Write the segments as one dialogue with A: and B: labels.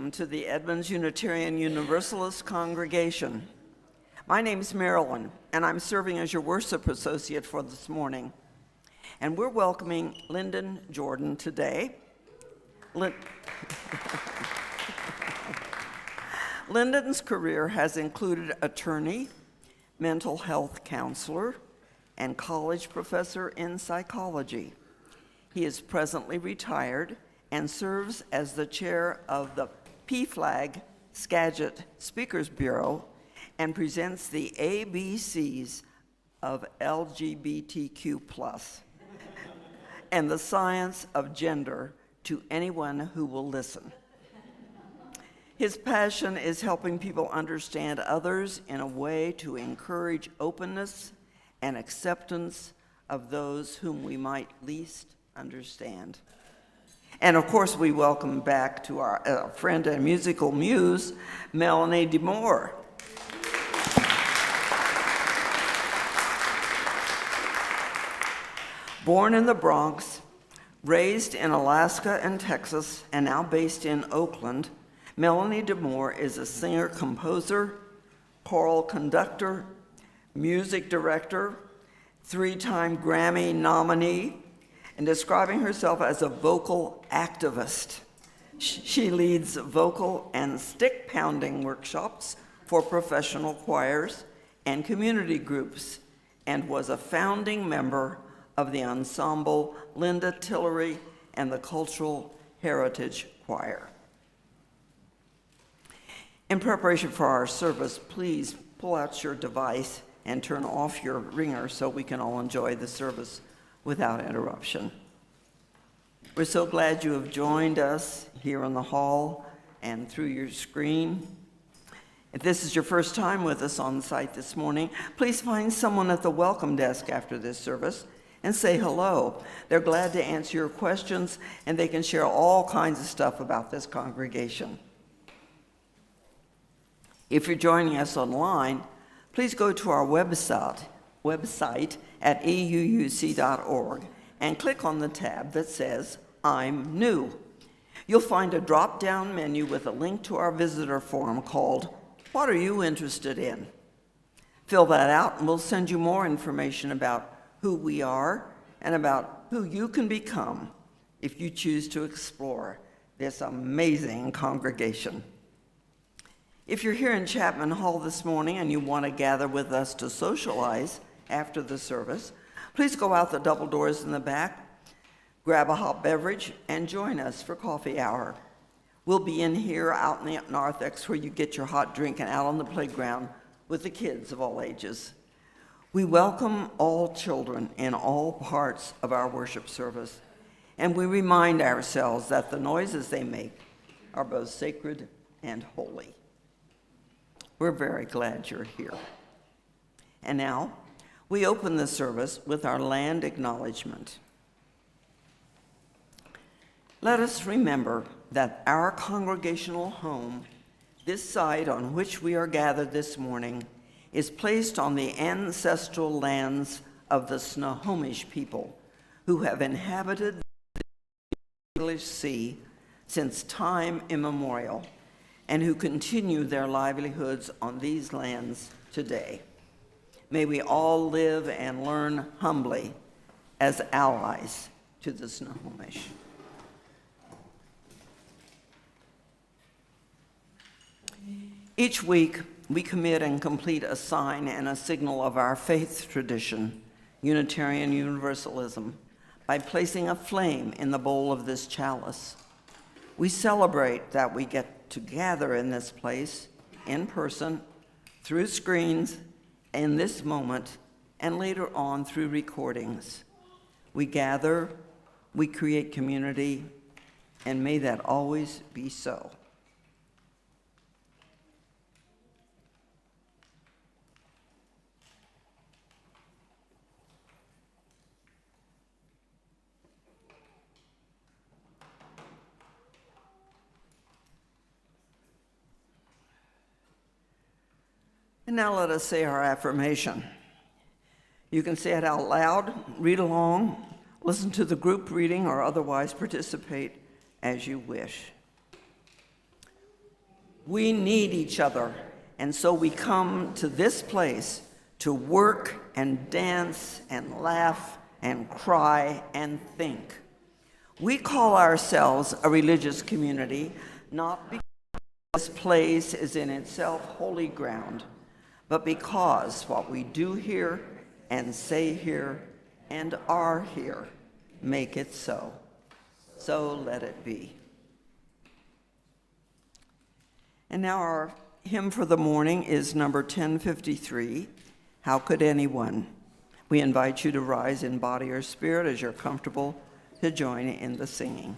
A: welcome to the Edmonds Unitarian Universalist congregation. My name is Marilyn, and I'm serving as your worship associate for this morning. And we're welcoming Linden Jordan today. Linden's career has included attorney, mental health counselor, and college professor in psychology. He is presently retired and serves as the chair of the PFLAG Skagit Speakers Bureau and presents the ABCs of LGBTQ+, and the science of gender to anyone who will listen. His passion is helping people understand others in a way to encourage openness and acceptance of those whom we might least understand. And of course, we welcome back to our friend and musical muse, Melanie DeMoore. Born in the Bronx, raised in Alaska and Texas, and now based in Oakland, Melanie DeMoore is a singer-composer, choral conductor, music director, 3-time Grammy nominee, and describing herself as a vocal activist. She leads vocal and stick-pounding workshops for professional choirs and community groups, and was a founding member of the ensemble Linda Tillery and the Cultural Heritage Choir. In preparation for our service, please pull out your device and turn off your ringer so we can all enjoy the service without interruption. We're so glad you have joined us here in the hall and through your screen. If this is your first time with us on site this morning, please find someone at the welcome desk after this service and say hello. They're glad to answer your questions, and they can share all kinds of stuff about this congregation. If you're joining us online, please go to our website at euuc.org and click on the tab that says, I'm new. You'll find a drop-down menu with a link to our visitor form called, What Are You Interested In? Fill that out and we'll send you more information about who we are and about who you can become if you choose to explore this amazing congregation. If you're here in Chapman Hall this morning and you want to gather with us to socialize after the service, please go out the double doors in the back, grab a hot beverage, and join us for coffee hour. We'll be in here out in the narthex where you get your hot drink and out on the playground with the kids of all ages. We welcome all children in all parts of our worship service, and we remind ourselves that the noises they make are both sacred and holy. We're very glad you're here. And now, we open the service with our land acknowledgement. Let us remember that our congregational home, this site on which we are gathered this morning, is placed on the ancestral lands of the Snohomish people, who have inhabited the English Sea since time immemorial, and who continue their livelihoods on these lands today. May we all live and learn humbly as allies to the Snohomish. Each week, we commit and complete a sign and a signal of our faith tradition, Unitarian Universalism, by placing a flame in the bowl of this chalice. We celebrate that we get to gather in this place, in person, through screens, in this moment, and later on through recordings. We gather, we create community, and may that always be so. And now let us say our affirmation. You can say it out loud, read along, listen to the group reading, or otherwise participate as you wish. We need each other, and so we come to this place to work and dance and laugh and cry and think. We call ourselves a religious community, not because this place is in itself holy ground, but because what we do here and say here and are here make it so. So let it be. And now our hymn for the morning is number 1053, How Could Anyone? We invite you to rise in body or spirit as you're comfortable to join in the singing.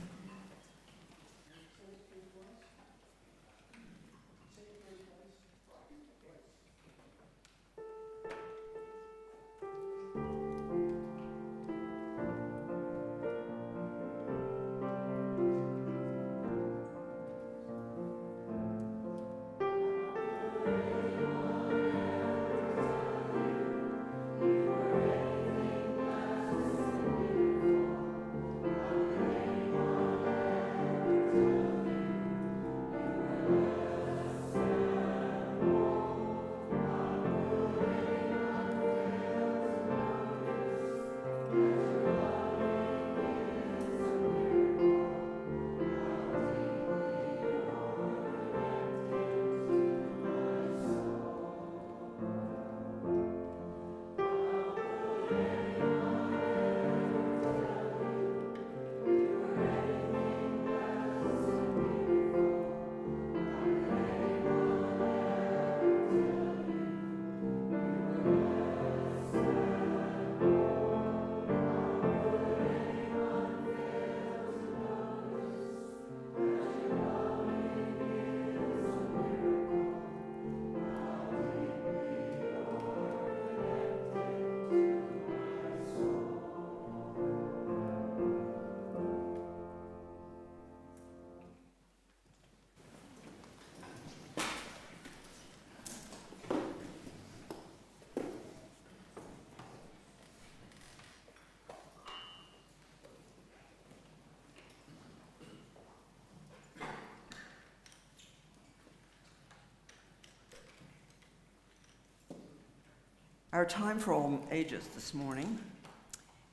A: Our time for all ages this morning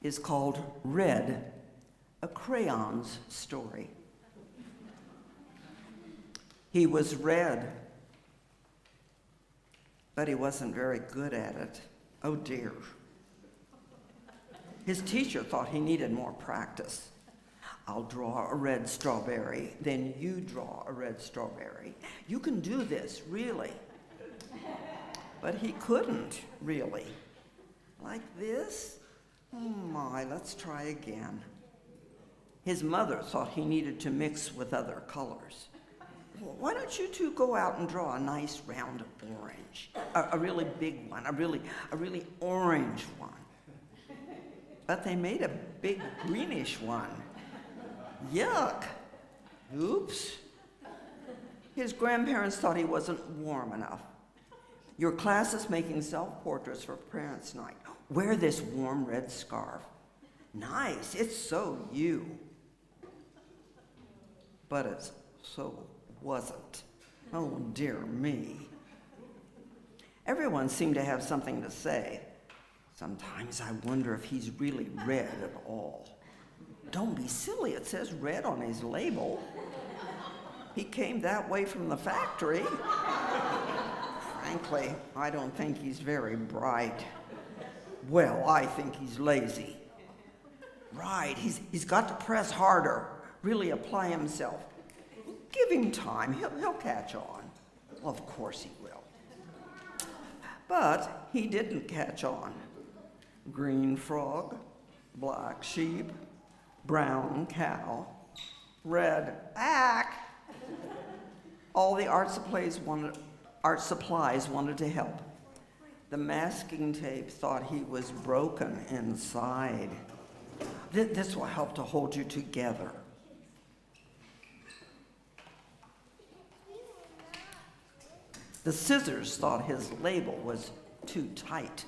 A: is called Red, a crayon's story. He was red, but he wasn't very good at it. Oh dear. His teacher thought he needed more practice. I'll draw a red strawberry, then you draw a red strawberry. You can do this, really. But he couldn't, really. Like this? Oh my, let's try again. His mother thought he needed to mix with other colors. Well, why don't you two go out and draw a nice round orange? A really big one, a really orange one. But they made a big greenish one. Yuck. Oops. His grandparents thought he wasn't warm enough. Your class is making self-portraits for Parents' Night. Wear this warm red scarf. Nice, it's so you. But it so wasn't. Oh, dear me. Everyone seemed to have something to say. Sometimes I wonder if he's really red at all. Don't be silly, it says red on his label. He came that way from the factory. Frankly, I don't think he's very bright. Well, I think he's lazy. Right, he's got to press harder, really apply himself. Give him time, he'll catch on. Well, of course he will. But he didn't catch on. Green frog, black sheep, brown cow, red ack. All the art supplies wanted to help. The masking tape thought he was broken inside. This will help to hold you together. The scissors thought his label was too tight.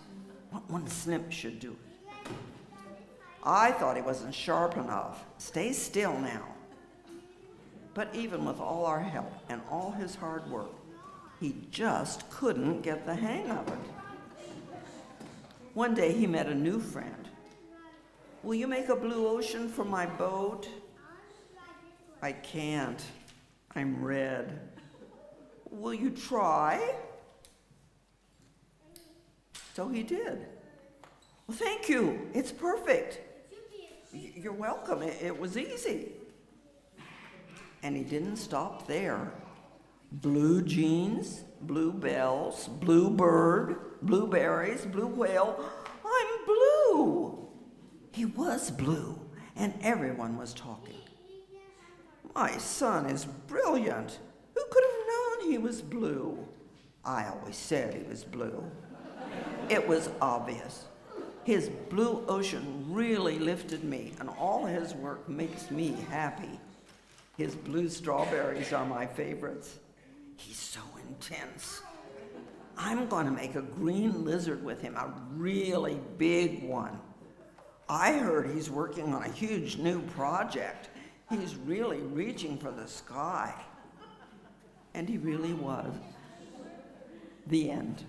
A: One snip should do it. I thought he wasn't sharp enough. Stay still now. But even with all our help and all his hard work, he just couldn't get the hang of it. One day he met a new friend. "Will you make a blue ocean for my boat?" "I can't. I'm red." "Will you try?" So he did. "Well, thank you. It's perfect." "You're welcome. It was easy." And he didn't stop there. Blue jeans, blue bells, blue bird, blueberries, blue whale. "I'm blue." He was blue, and everyone was talking. "My son is brilliant. Who could have known he was blue?" "I always said he was blue." It was obvious. His blue ocean really lifted me, and all his work makes me happy. His blue strawberries are my favorites. He's so intense. I'm going to make a green lizard with him, a really big one. I heard he's working on a huge new project. He's really reaching for the sky. And he really was. The end.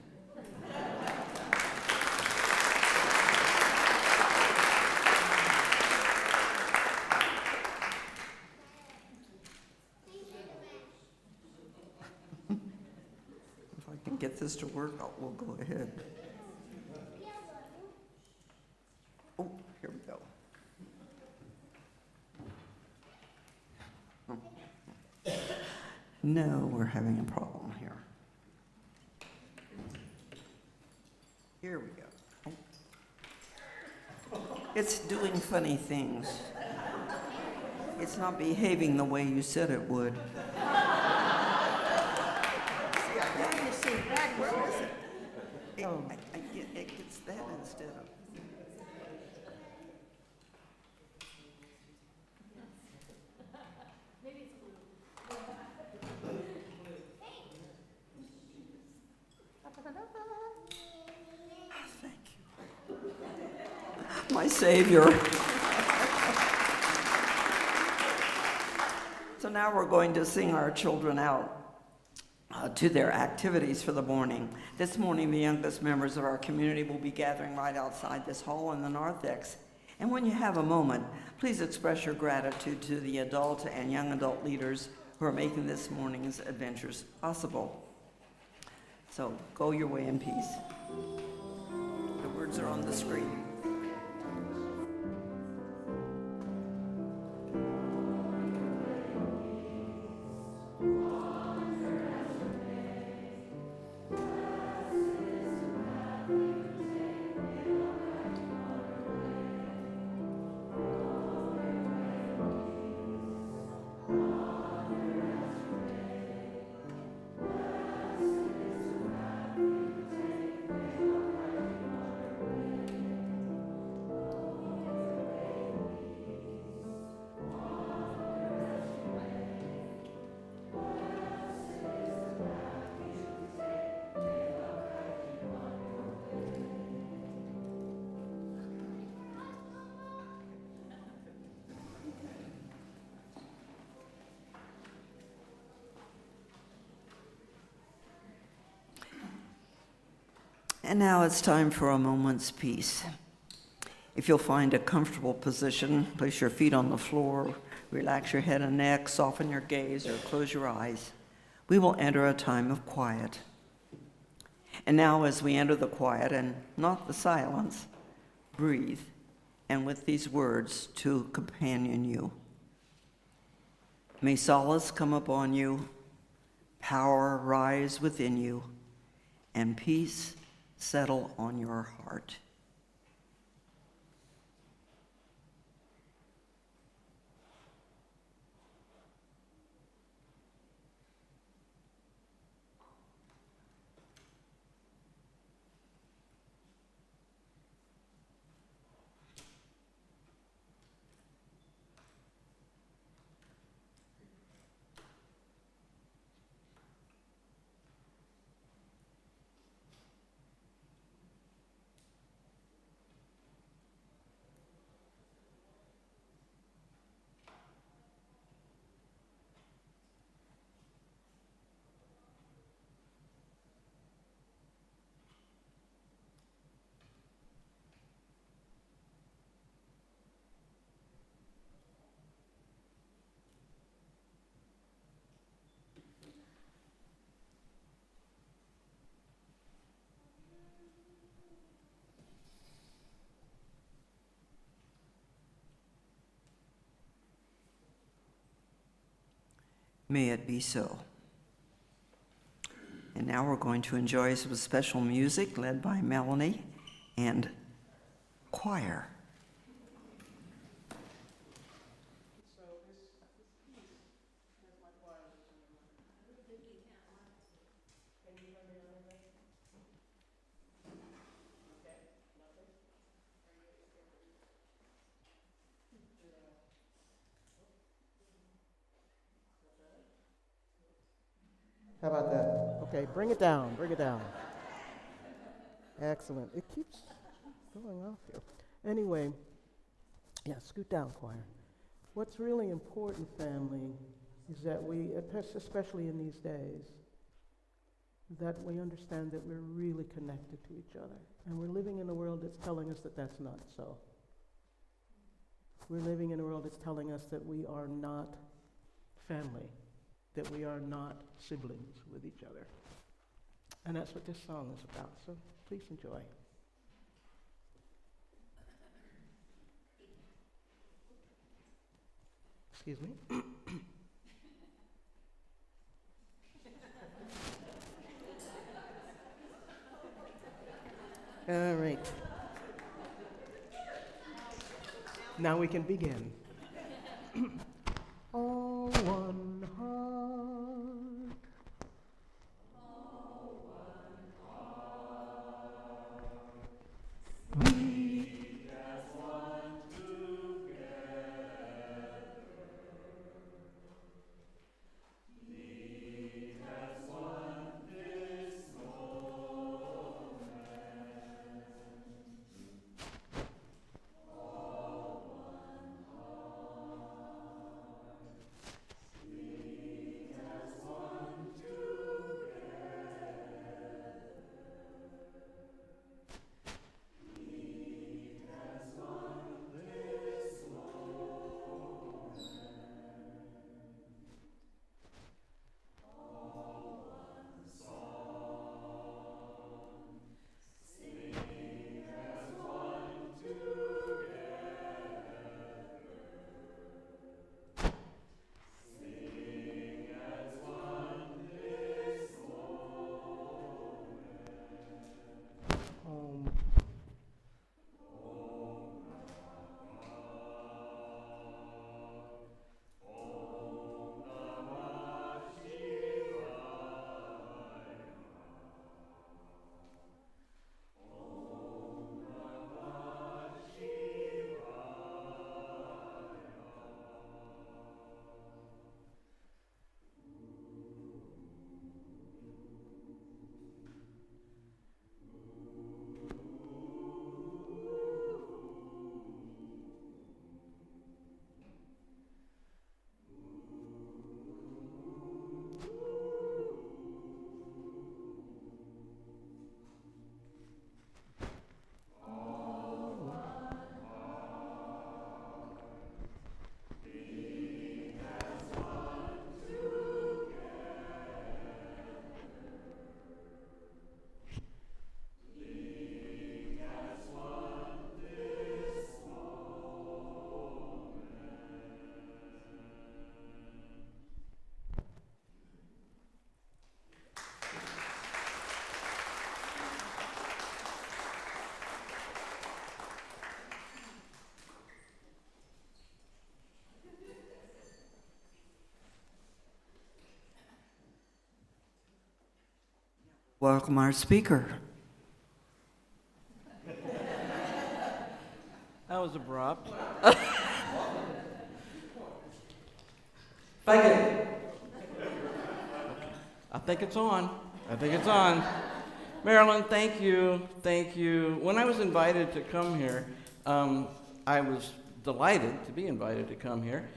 A: If I can get this to work, we'll go ahead. Oh, here we go. No, we're having a problem here. Here we go. Oh. It's doing funny things. It's not behaving the way you said it would. Where is it? Oh, it gets that instead of. Thank you. My Savior. So now we're going to sing our children out to their activities for the morning. This morning, the youngest members of our community will be gathering right outside this hall in the narthex. And when you have a moment, please express your gratitude to the adult and young adult leaders who are making this morning's adventures possible. So go your way in peace. The words are on the screen. And now it's time for a moment's peace. If you'll find a comfortable position, place your feet on the floor, relax your head and neck, soften your gaze, or close your eyes. We will enter a time of quiet. And now as we enter the quiet and not the silence, breathe, and with these words to companion you. May solace come upon you, power rise within you, and peace settle on your heart. May it be so. And now we're going to enjoy some special music led by Melanie and choir.
B: How about that? Okay, bring it down, bring it down. Excellent. It keeps going off here. Anyway, yeah, scoot down, choir. What's really important, family, is that we, especially in these days, that we understand that we're really connected to each other. And we're living in a world that's telling us that that's not so. We're living in a world that's telling us that we are not family, that we are not siblings with each other. And that's what this song is about, so please enjoy. Excuse me. All right. Now we can begin. All one heart. All one heart. We as one together. Lead as one this moment. All one heart. Sing as one together. Lead as one this moment. All one song. Sing as one together. Sing as one this moment. Om.
A: Welcome our speaker.
C: That was abrupt. Thank you. I think it's on. I think it's on. Marilyn, thank you. Thank you. When I was invited to come here, I was delighted to be invited to come here.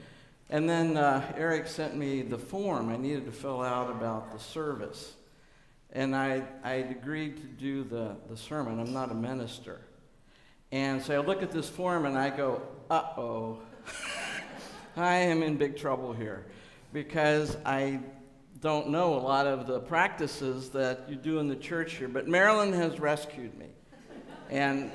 C: And then Eric sent me the form I needed to fill out about the service. And I agreed to do the sermon. I'm not a minister. And so I look at this form and I go, uh-oh, I am in big trouble here because I don't know a lot of the practices that you do in the church here. But Marilyn has rescued me. And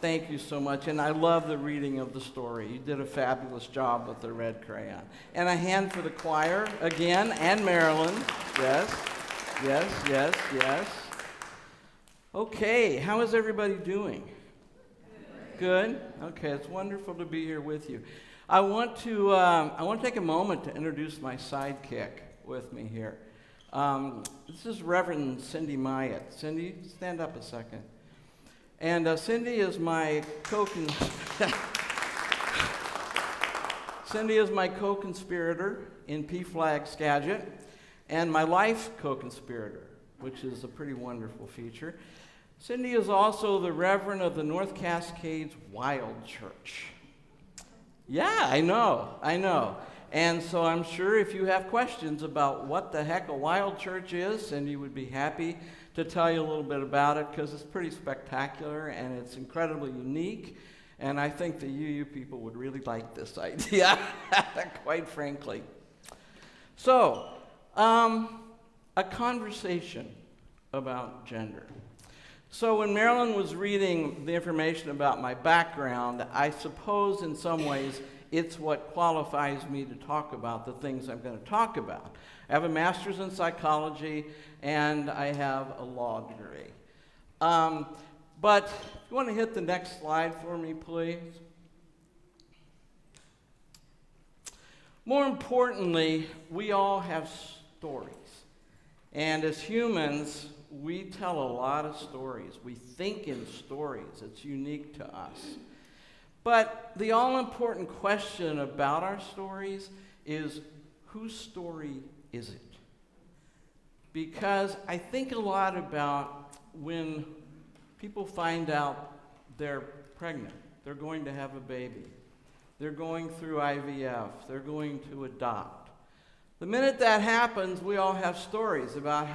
C: Thank you so much, and I love the reading of the story. You did a fabulous job with the red crayon. And a hand for the choir again, and Marilyn. Yes, yes, yes, yes. Okay, how is everybody doing? Good? Okay, it's wonderful to be here with you. I want to take a moment to introduce my sidekick with me here. This is Reverend Cindy Myatt. Cindy, stand up a second. And Cindy is my Cindy is my co-conspirator in P-Flag Skagit, and my life co-conspirator, which is a pretty wonderful feature. Cindy is also the Reverend of the North Cascades Wild Church. Yeah, I know. And so I'm sure if you have questions about what the heck a wild church is, Cindy would be happy to tell you a little bit about it, because it's pretty spectacular and it's incredibly unique. And I think the UU people would really like this idea, quite frankly. So, a conversation about gender. So when Marilyn was reading the information about my background, I suppose in some ways it's what qualifies me to talk about the things I'm going to talk about. I have a master's in psychology, and I have a law degree. But if you want to hit the next slide for me, please. More importantly, we all have stories. And as humans, we tell a lot of stories. We think in stories. It's unique to us. But the all-important question about our stories is, whose story is it? Because I think a lot about when people find out they're pregnant, they're going to have a baby, they're going through IVF, they're going to adopt. The minute that happens, we all have stories about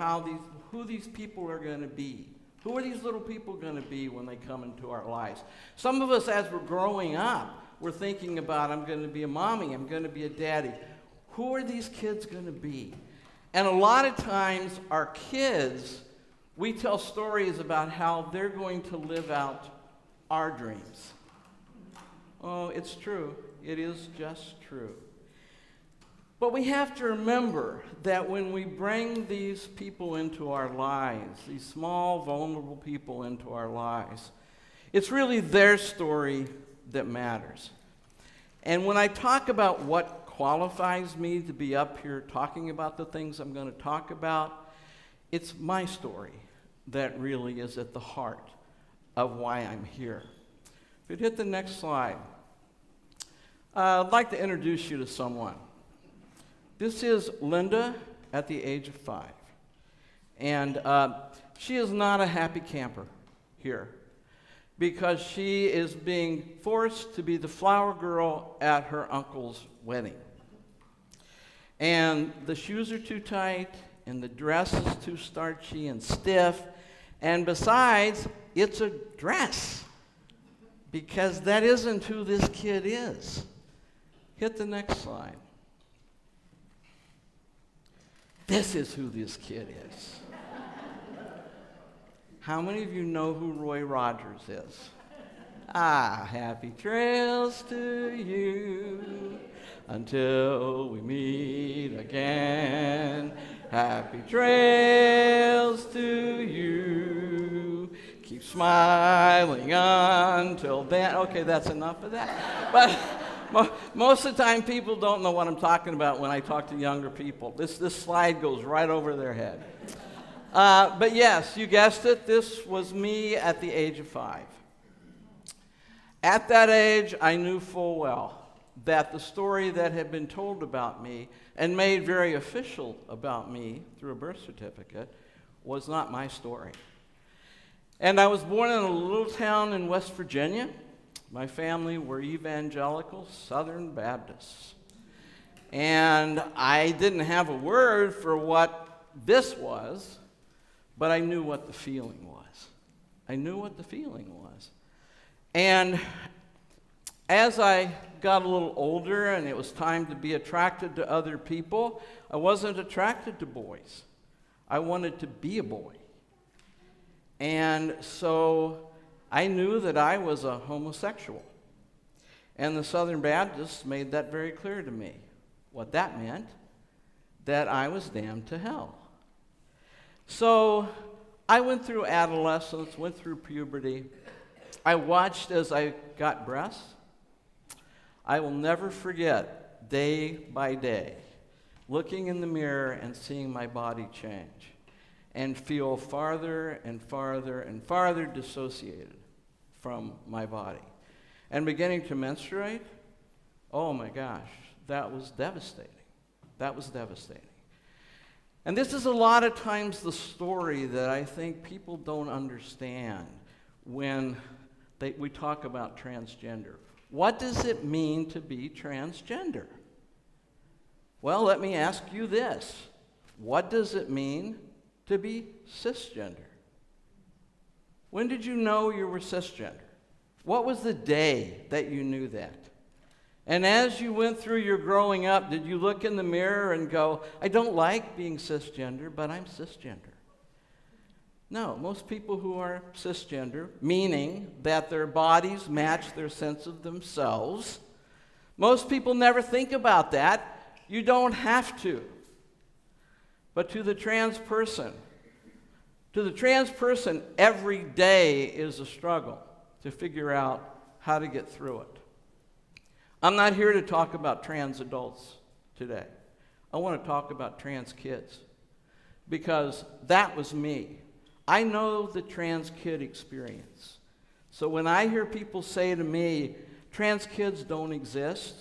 C: who these people are going to be. Who are these little people going to be when they come into our lives? Some of us, as we're growing up, we're thinking about, I'm going to be a mommy, I'm going to be a daddy. Who are these kids going to be? And a lot of times, our kids, we tell stories about how they're going to live out our dreams. Oh, it's true. It is just true. But we have to remember that when we bring these people into our lives, these small, vulnerable people into our lives, it's really their story that matters. And when I talk about what qualifies me to be up here talking about the things I'm going to talk about, it's my story that really is at the heart of why I'm here. If you'd hit the next slide, I'd like to introduce you to someone. This is Linda at the age of 5. And she is not a happy camper here because she is being forced to be the flower girl at her uncle's wedding. And the shoes are too tight, and the dress is too starchy and stiff, and besides, it's a dress because that isn't who this kid is. Hit the next slide. This is who this kid is. How many of you know who Roy Rogers is? Happy trails to you until we meet again. Happy trails to you. Keep smiling until then. Okay, that's enough of that. But most of the time, people don't know what I'm talking about when I talk to younger people. This slide goes right over their head. But yes, you guessed it, this was me at the age of 5. At that age, I knew full well that the story that had been told about me and made very official about me through a birth certificate was not my story. And I was born in a little town in West Virginia. My family were evangelical Southern Baptists. And I didn't have a word for what this was, but I knew what the feeling was. I knew what the feeling was. And as I got a little older and it was time to be attracted to other people, I wasn't attracted to boys. I wanted to be a boy. And so I knew that I was a homosexual. And the Southern Baptists made that very clear to me. What that meant, that I was damned to hell. So I went through adolescence, went through puberty. I watched as I got breasts. I will never forget, day by day, looking in the mirror and seeing my body change and feel farther and farther and farther dissociated from my body. And beginning to menstruate, oh my gosh, that was devastating. That was devastating. And this is a lot of times the story that I think people don't understand when we talk about transgender. What does it mean to be transgender? Well, let me ask you this. What does it mean to be cisgender? When did you know you were cisgender? What was the day that you knew that? And as you went through your growing up, did you look in the mirror and go, I don't like being cisgender, but I'm cisgender? No, most people who are cisgender, meaning that their bodies match their sense of themselves, most people never think about that. You don't have to. But to the trans person, every day is a struggle to figure out how to get through it. I'm not here to talk about trans adults today. I want to talk about trans kids because that was me. I know the trans kid experience. So when I hear people say to me, trans kids don't exist,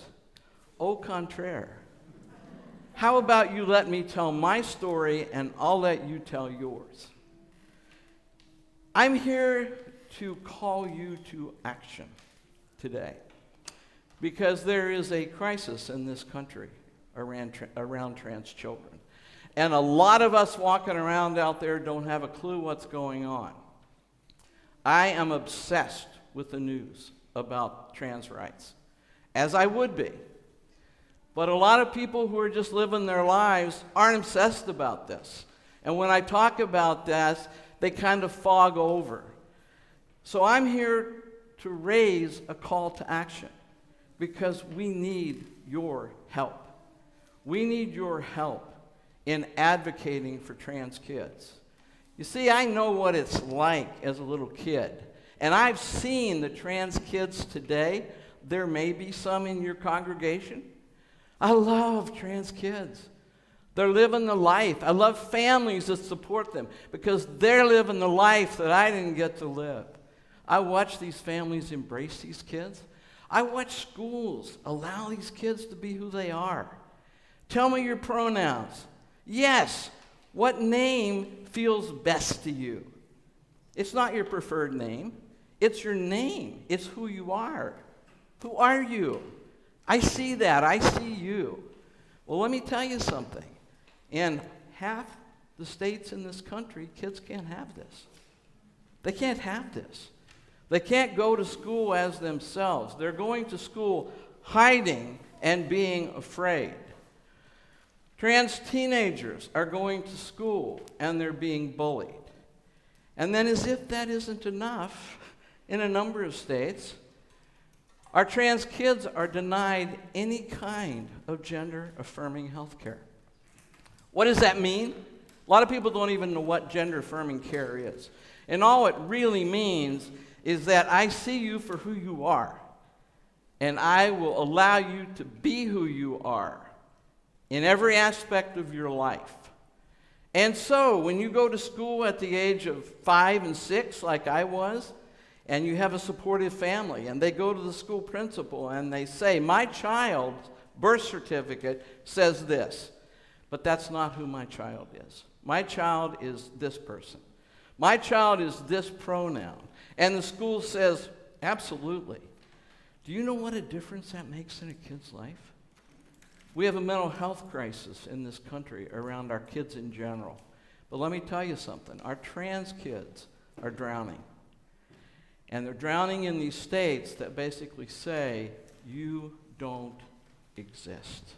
C: au contraire. How about you let me tell my story and I'll let you tell yours? I'm here to call you to action today because there is a crisis in this country around trans children. And a lot of us walking around out there don't have a clue what's going on. I am obsessed with the news about trans rights, as I would be. But a lot of people who are just living their lives aren't obsessed about this. And when I talk about this, they kind of fog over. So I'm here to raise a call to action because we need your help. We need your help in advocating for trans kids. You see, I know what it's like as a little kid, and I've seen the trans kids today. There may be some in your congregation. I love trans kids. They're living the life. I love families that support them because they're living the life that I didn't get to live. I watch these families embrace these kids. I watch schools allow these kids to be who they are. Tell me your pronouns. Yes. What name feels best to you? It's not your preferred name. It's your name. It's who you are. Who are you? I see that. I see you. Well, let me tell you something. In half the states in this country, kids can't have this. They can't have this. They can't go to school as themselves. They're going to school hiding and being afraid. Trans teenagers are going to school and they're being bullied. And then, as if that isn't enough, in a number of states, our trans kids are denied any kind of gender-affirming health care. What does that mean? A lot of people don't even know what gender-affirming care is. And all it really means is that I see you for who you are, and I will allow you to be who you are in every aspect of your life. And so, when you go to school at the age of 5 and 6, like I was, and you have a supportive family, and they go to the school principal and they say, my child's birth certificate says this, but that's not who my child is. My child is this person. My child is this pronoun. And the school says, absolutely. Do you know what a difference that makes in a kid's life? We have a mental health crisis in this country around our kids in general. But let me tell you something. Our trans kids are drowning. And they're drowning in these states that basically say, you don't exist.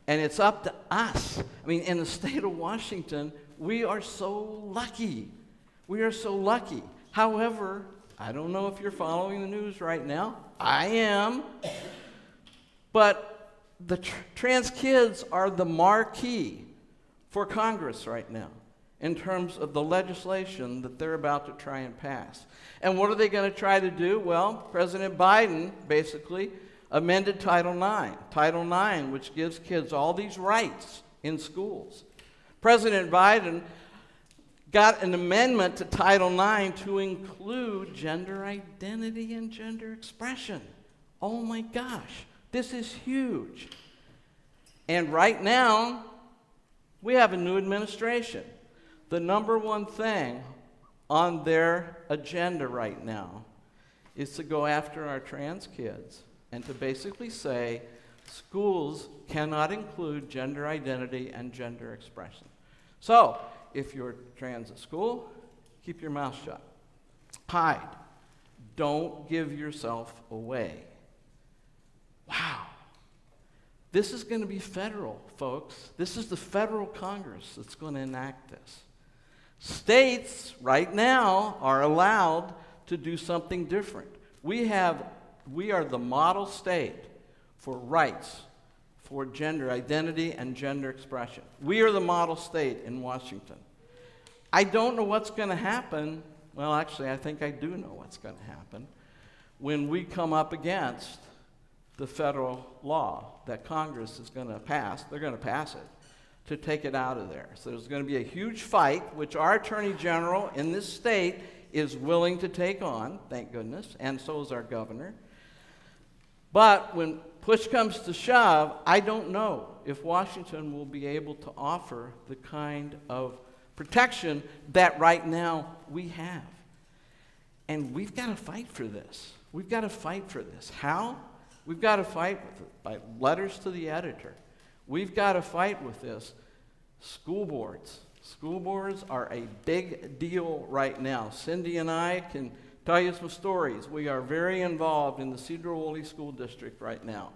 C: And it's up to us. I mean, in the state of Washington, we are so lucky. We are so lucky. However, I don't know if you're following the news right now. I am. But the trans kids are the marquee for Congress right now in terms of the legislation that they're about to try and pass. And what are they going to try to do? Well, President Biden basically amended Title IX. Title IX, which gives kids all these rights in schools. President Biden got an amendment to Title IX to include gender identity and gender expression. Oh my gosh, this is huge. And right now, we have a new administration. The number one thing on their agenda right now is to go after our trans kids and to basically say schools cannot include gender identity and gender expression. So, if you're trans at school, keep your mouth shut. Hide. Don't give yourself away. Wow. This is going to be federal, folks. This is the federal Congress that's going to enact this. States, right now, are allowed to do something different. We are the model state for rights, for gender identity and gender expression. We are the model state in Washington. I don't know what's going to happen. Well, actually, I think I do know what's going to happen when we come up against the federal law that Congress is going to pass. They're going to pass it to take it out of there. So there's going to be a huge fight, which our Attorney General in this state is willing to take on, thank goodness, and so is our governor. But when push comes to shove, I don't know if Washington will be able to offer the kind of protection that right now we have. And we've got to fight for this. We've got to fight for this. How? We've got to fight with it by letters to the editor. We've got to fight with this. School boards. School boards are a big deal right now. Cindy and I can tell you some stories. We are very involved in the Cedar-Woolley School District right now.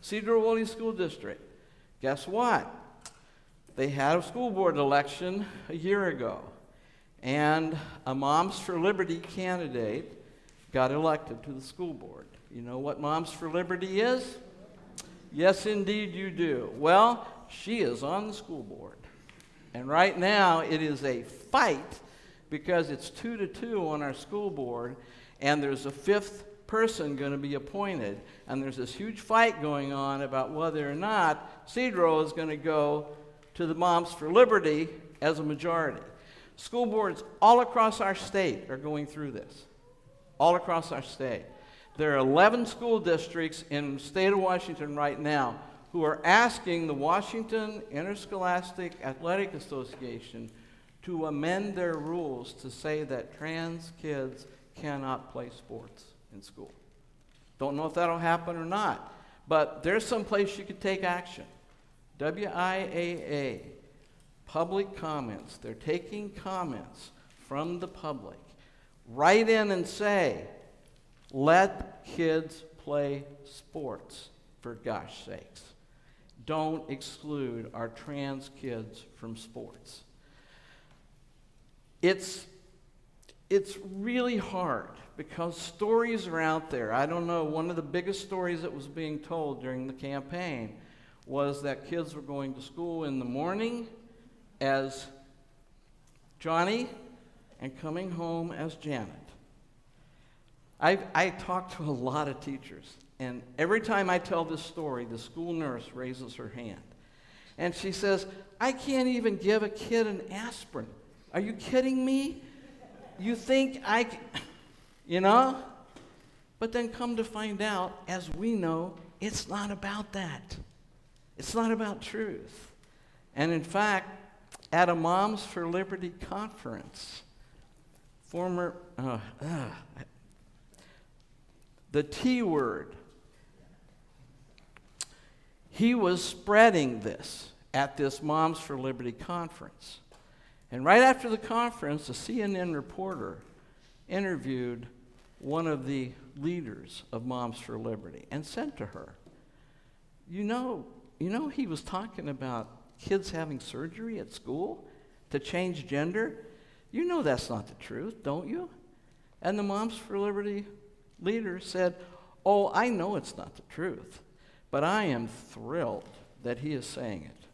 C: Cedar-Woolley School District, guess what? They had a school board election a year ago, and a Moms for Liberty candidate got elected to the school board. You know what Moms for Liberty is? Yes, indeed you do. Well, she is on the school board. And right now, it is a fight because it's 2-2 on our school board, and there's a fifth person going to be appointed. And there's this huge fight going on about whether or not Cedro is going to go to the Moms for Liberty as a majority. School boards all across our state are going through this. All across our state. There are 11 school districts in the state of Washington right now who are asking the Washington Interscholastic Athletic Association to amend their rules to say that trans kids cannot play sports in school. Don't know if that'll happen or not, but there's some place you could take action. WIAA, public comments. They're taking comments from the public. Write in and say, let kids play sports, for gosh sakes. Don't exclude our trans kids from sports. It's really hard because stories are out there. I don't know, one of the biggest stories that was being told during the campaign was that kids were going to school in the morning as Johnny and coming home as Janet. I talk to a lot of teachers, and every time I tell this story, the school nurse raises her hand. And she says, I can't even give a kid an aspirin. Are you kidding me? You think I can, you know? But then come to find out, as we know, it's not about that. It's not about truth. And in fact, at a Moms for Liberty conference, the T word, he was spreading this at this Moms for Liberty conference. And right after the conference, a CNN reporter interviewed one of the leaders of Moms for Liberty and said to her, you know he was talking about kids having surgery at school to change gender? You know that's not the truth, don't you? And the Moms for Liberty leader said, oh, I know it's not the truth, but I am thrilled that he is saying it.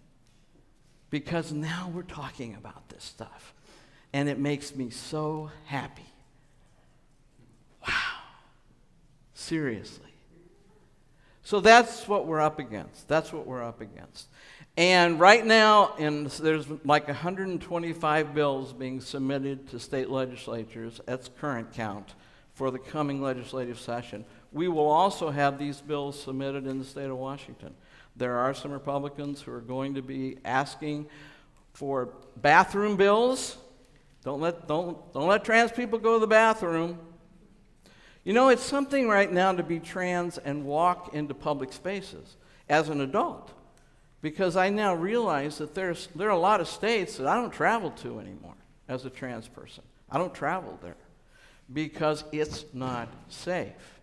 C: Because now we're talking about this stuff. And it makes me so happy. Wow. Seriously. So that's what we're up against. That's what we're up against. And right now, there's like 125 bills being submitted to state legislatures, that's current count, for the coming legislative session. We will also have these bills submitted in the state of Washington. There are some Republicans who are going to be asking for bathroom bills. Don't let trans people go to the bathroom. You know, it's something right now to be trans and walk into public spaces as an adult, because I now realize that there are a lot of states that I don't travel to anymore as a trans person. I don't travel there because it's not safe.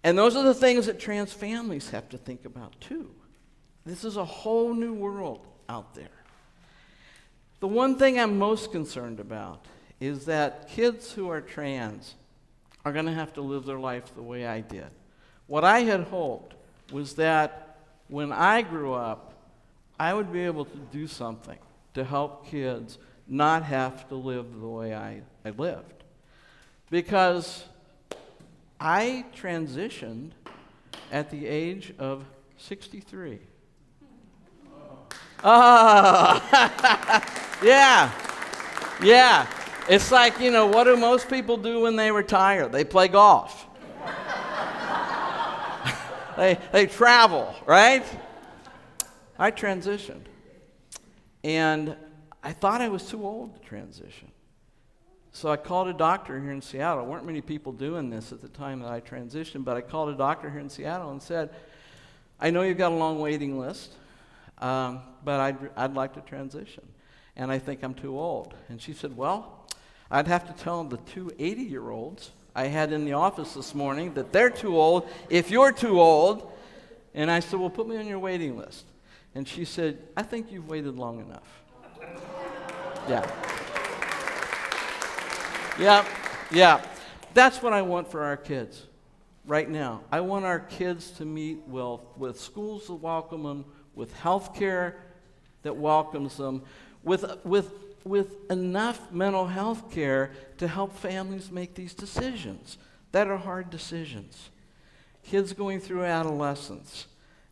C: And those are the things that trans families have to think about too. This is a whole new world out there. The one thing I'm most concerned about is that kids who are trans are going to have to live their life the way I did. What I had hoped was that when I grew up, I would be able to do something to help kids not have to live the way I lived. Because I transitioned at the age of 63. Yeah. It's like, you know, what do most people do when they retire? They play golf. They travel, right? I transitioned. And I thought I was too old to transition. So I called a doctor here in Seattle. There weren't many people doing this at the time that I transitioned, but I called a doctor here in Seattle and said, I know you've got a long waiting list, but I'd like to transition. And I think I'm too old. And she said, well, I'd have to tell the two 80-year-olds I had in the office this morning that they're too old if you're too old. And I said, well, put me on your waiting list. And she said, I think you've waited long enough. Yeah. That's what I want for our kids right now. I want our kids to meet with schools that welcome them, with health care that welcomes them, with enough mental health care to help families make these decisions that are hard decisions. Kids going through adolescence.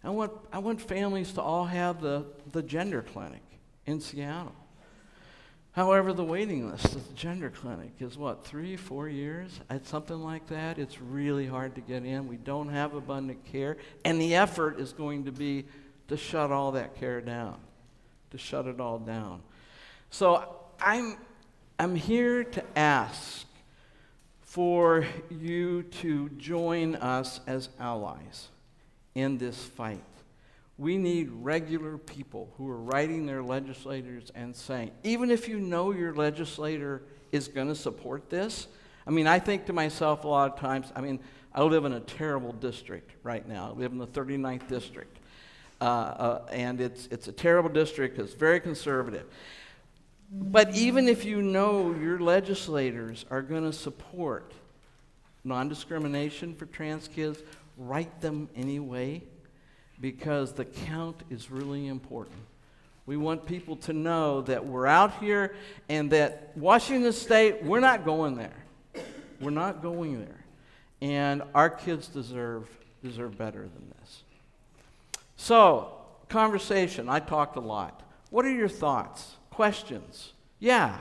C: I want families to all have the gender clinic in Seattle. However, the waiting list at the gender clinic is 3-4 years? It's something like that. It's really hard to get in. We don't have abundant care. And the effort is going to be to shut all that care down, to shut it all down. So I'm here to ask for you to join us as allies in this fight. We need regular people who are writing their legislators and saying, even if you know your legislator is going to support this, I think to myself a lot of times, I live in a terrible district right now. I live in the 39th district. And it's a terrible district. It's very conservative. But even if you know your legislators are going to support non-discrimination for trans kids, write them anyway, because the count is really important. We want people to know that we're out here and that Washington State, we're not going there. We're not going there. And our kids deserve better than this. So, conversation. I talked a lot. What are your thoughts? Questions? Yeah.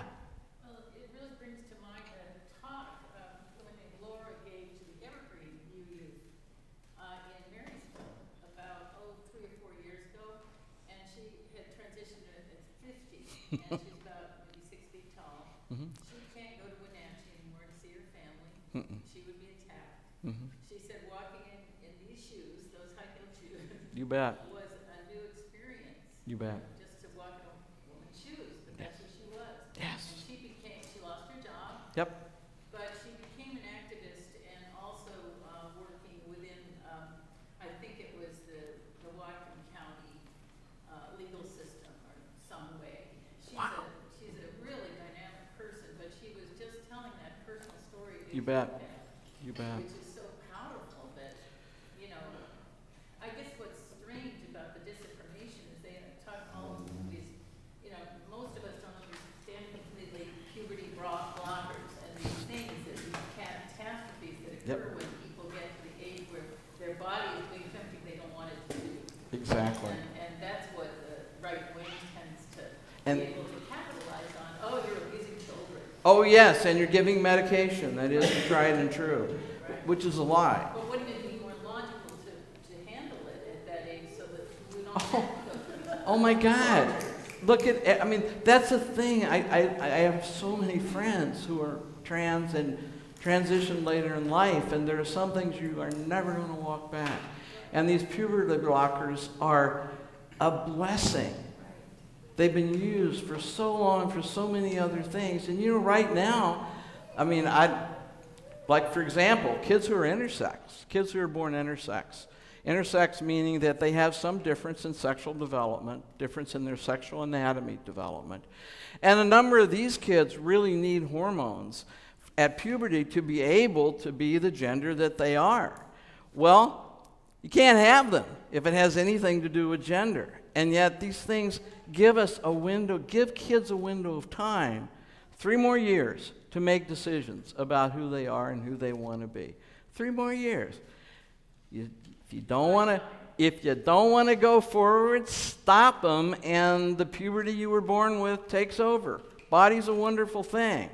D: Well, it really brings to mind a talk something Laura gave to the Evergreen UU in Marysville about 3 or 4 years ago, and she had transitioned at 50, and she's about maybe 6 feet tall. Mm-hmm. She can't go to Wenatchee anymore to see her family. Mm-mm. She would be attacked. Mm-hmm. She said walking in these shoes, those high-heel shoes,
C: you bet,
D: was a new experience.
C: You bet.
D: Just to walk in woman's shoes, but that's what she was.
C: Yes.
D: And she lost her job.
C: Yep.
D: But she became an activist and also working within, I think it was the Whatcom County legal system or some way. She's a really dynamic person, but she was just telling that
C: You bet. You bet.
D: Which is so powerful that, you know, I guess what's strange about the disinformation is they talk all of these, you know, most of us don't understand completely puberty blockers and these things, that these catastrophes that occur when people get to the age where their body is doing something they don't want it to do.
C: Exactly.
D: And that's what the right wing tends to
C: And-
D: be able to capitalize on. Oh, you're abusing children.
C: Oh, yes, and you're giving medication. That is tried and true, which is a lie.
D: But wouldn't it be more logical to handle it at that age so that we don't have
C: Oh my God. Look at, I mean, that's the thing. I have so many friends who are trans and transition later in life, and there are some things you are never going to walk back. And these puberty blockers are a blessing. They've been used for so long for so many other things. And you know, right now, I mean, like for example, kids who are intersex, kids who are born intersex. Intersex meaning that they have some difference in sexual development, difference in their sexual anatomy development. And a number of these kids really need hormones at puberty to be able to be the gender that they are. Well, you can't have them if it has anything to do with gender. And yet these things give us a window, give kids a window of time, 3 more years to make decisions about who they are and who they want to be. 3 more years. If you don't want to go forward, stop them, and the puberty you were born with takes over. Body's a wonderful thing.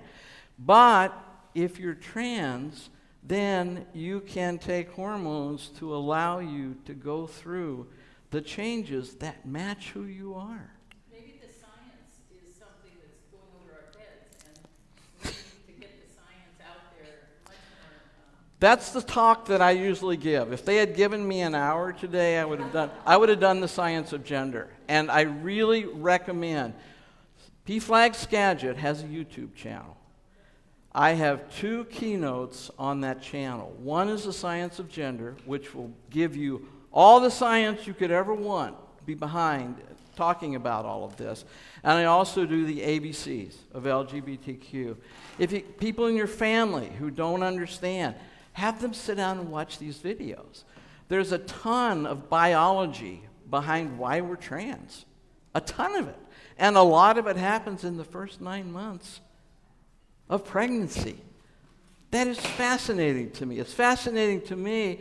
C: But if you're trans, then you can take hormones to allow you to go through the changes that match who you are.
D: Maybe the science is something that's going over our heads, and we need to get the science out there much more.
C: That's the talk that I usually give. If they had given me an hour today, I would have done the science of gender. And I really recommend. P-Flag Skagit has a YouTube channel. I have 2 keynotes on that channel. One is the science of gender, which will give you all the science you could ever want be behind talking about all of this. And I also do the ABCs of LGBTQ. If people in your family who don't understand, have them sit down and watch these videos. There's a ton of biology behind why we're trans. A ton of it. And a lot of it happens in the first 9 months of pregnancy. That is fascinating to me. It's fascinating to me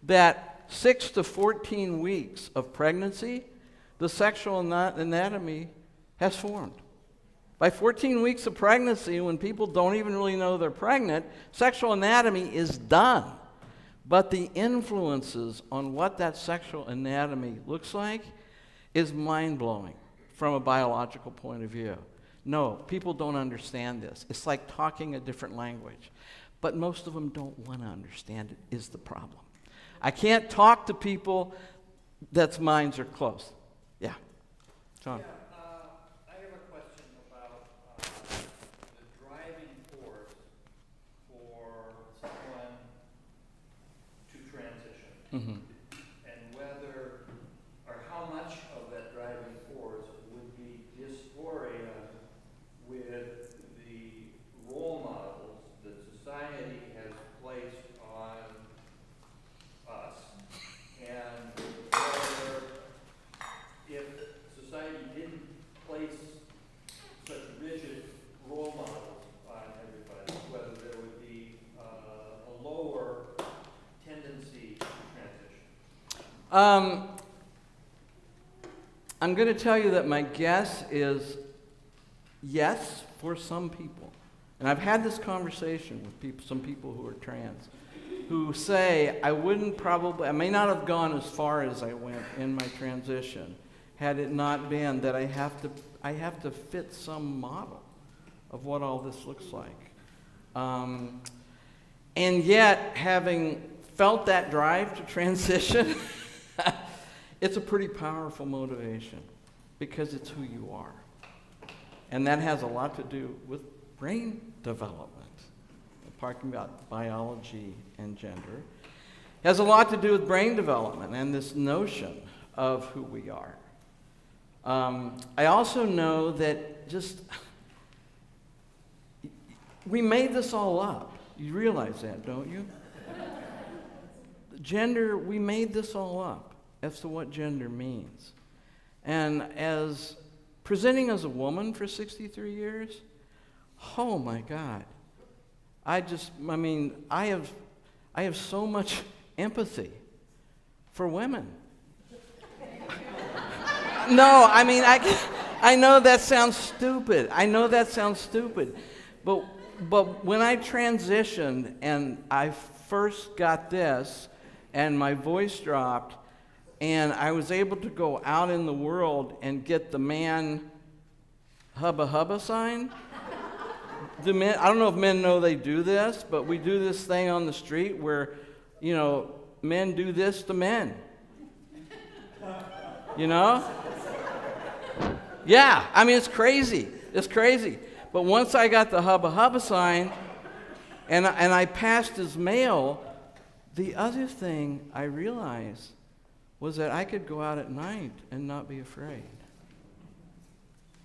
C: that 6 to 14 weeks of pregnancy, the sexual anatomy has formed. By 14 weeks of pregnancy, when people don't even really know they're pregnant, sexual anatomy is done. But the influences on what that sexual anatomy looks like is mind-blowing from a biological point of view. No, people don't understand this. It's like talking a different language. But most of them don't want to understand it, is the problem. I can't talk to people that's minds are closed. Yeah. John.
E: Yeah, I have a question about the driving force for someone to transition.
C: Mm-hmm.
E: And whether, or how much of that driving force would be dysphoria with the role models that society has placed on us, and whether, if society didn't place such rigid role models on everybody, whether there would be a lower tendency to transition.
C: I'm going to tell you that my guess is yes for some people. And I've had this conversation with some people who are trans, who say, I may not have gone as far as I went in my transition had it not been that I have to fit some model of what all this looks like. And yet, having felt that drive to transition, it's a pretty powerful motivation because it's who you are. And that has a lot to do with brain development. I'm talking about biology and gender. It has a lot to do with brain development and this notion of who we are. I also know that we made this all up. You realize that, don't you? Gender, we made this all up as to what gender means. And as presenting as a woman for 63 years, oh my God. I have so much empathy for women. No, I mean, I know that sounds stupid. But when I transitioned and I first got this and my voice dropped and I was able to go out in the world and get the man hubba hubba sign. The men, I don't know if men know they do this, but we do this thing on the street where, men do this to men. Yeah, I mean, it's crazy. But once I got the hubba hubba sign and I passed as male, the other thing I realized was that I could go out at night and not be afraid.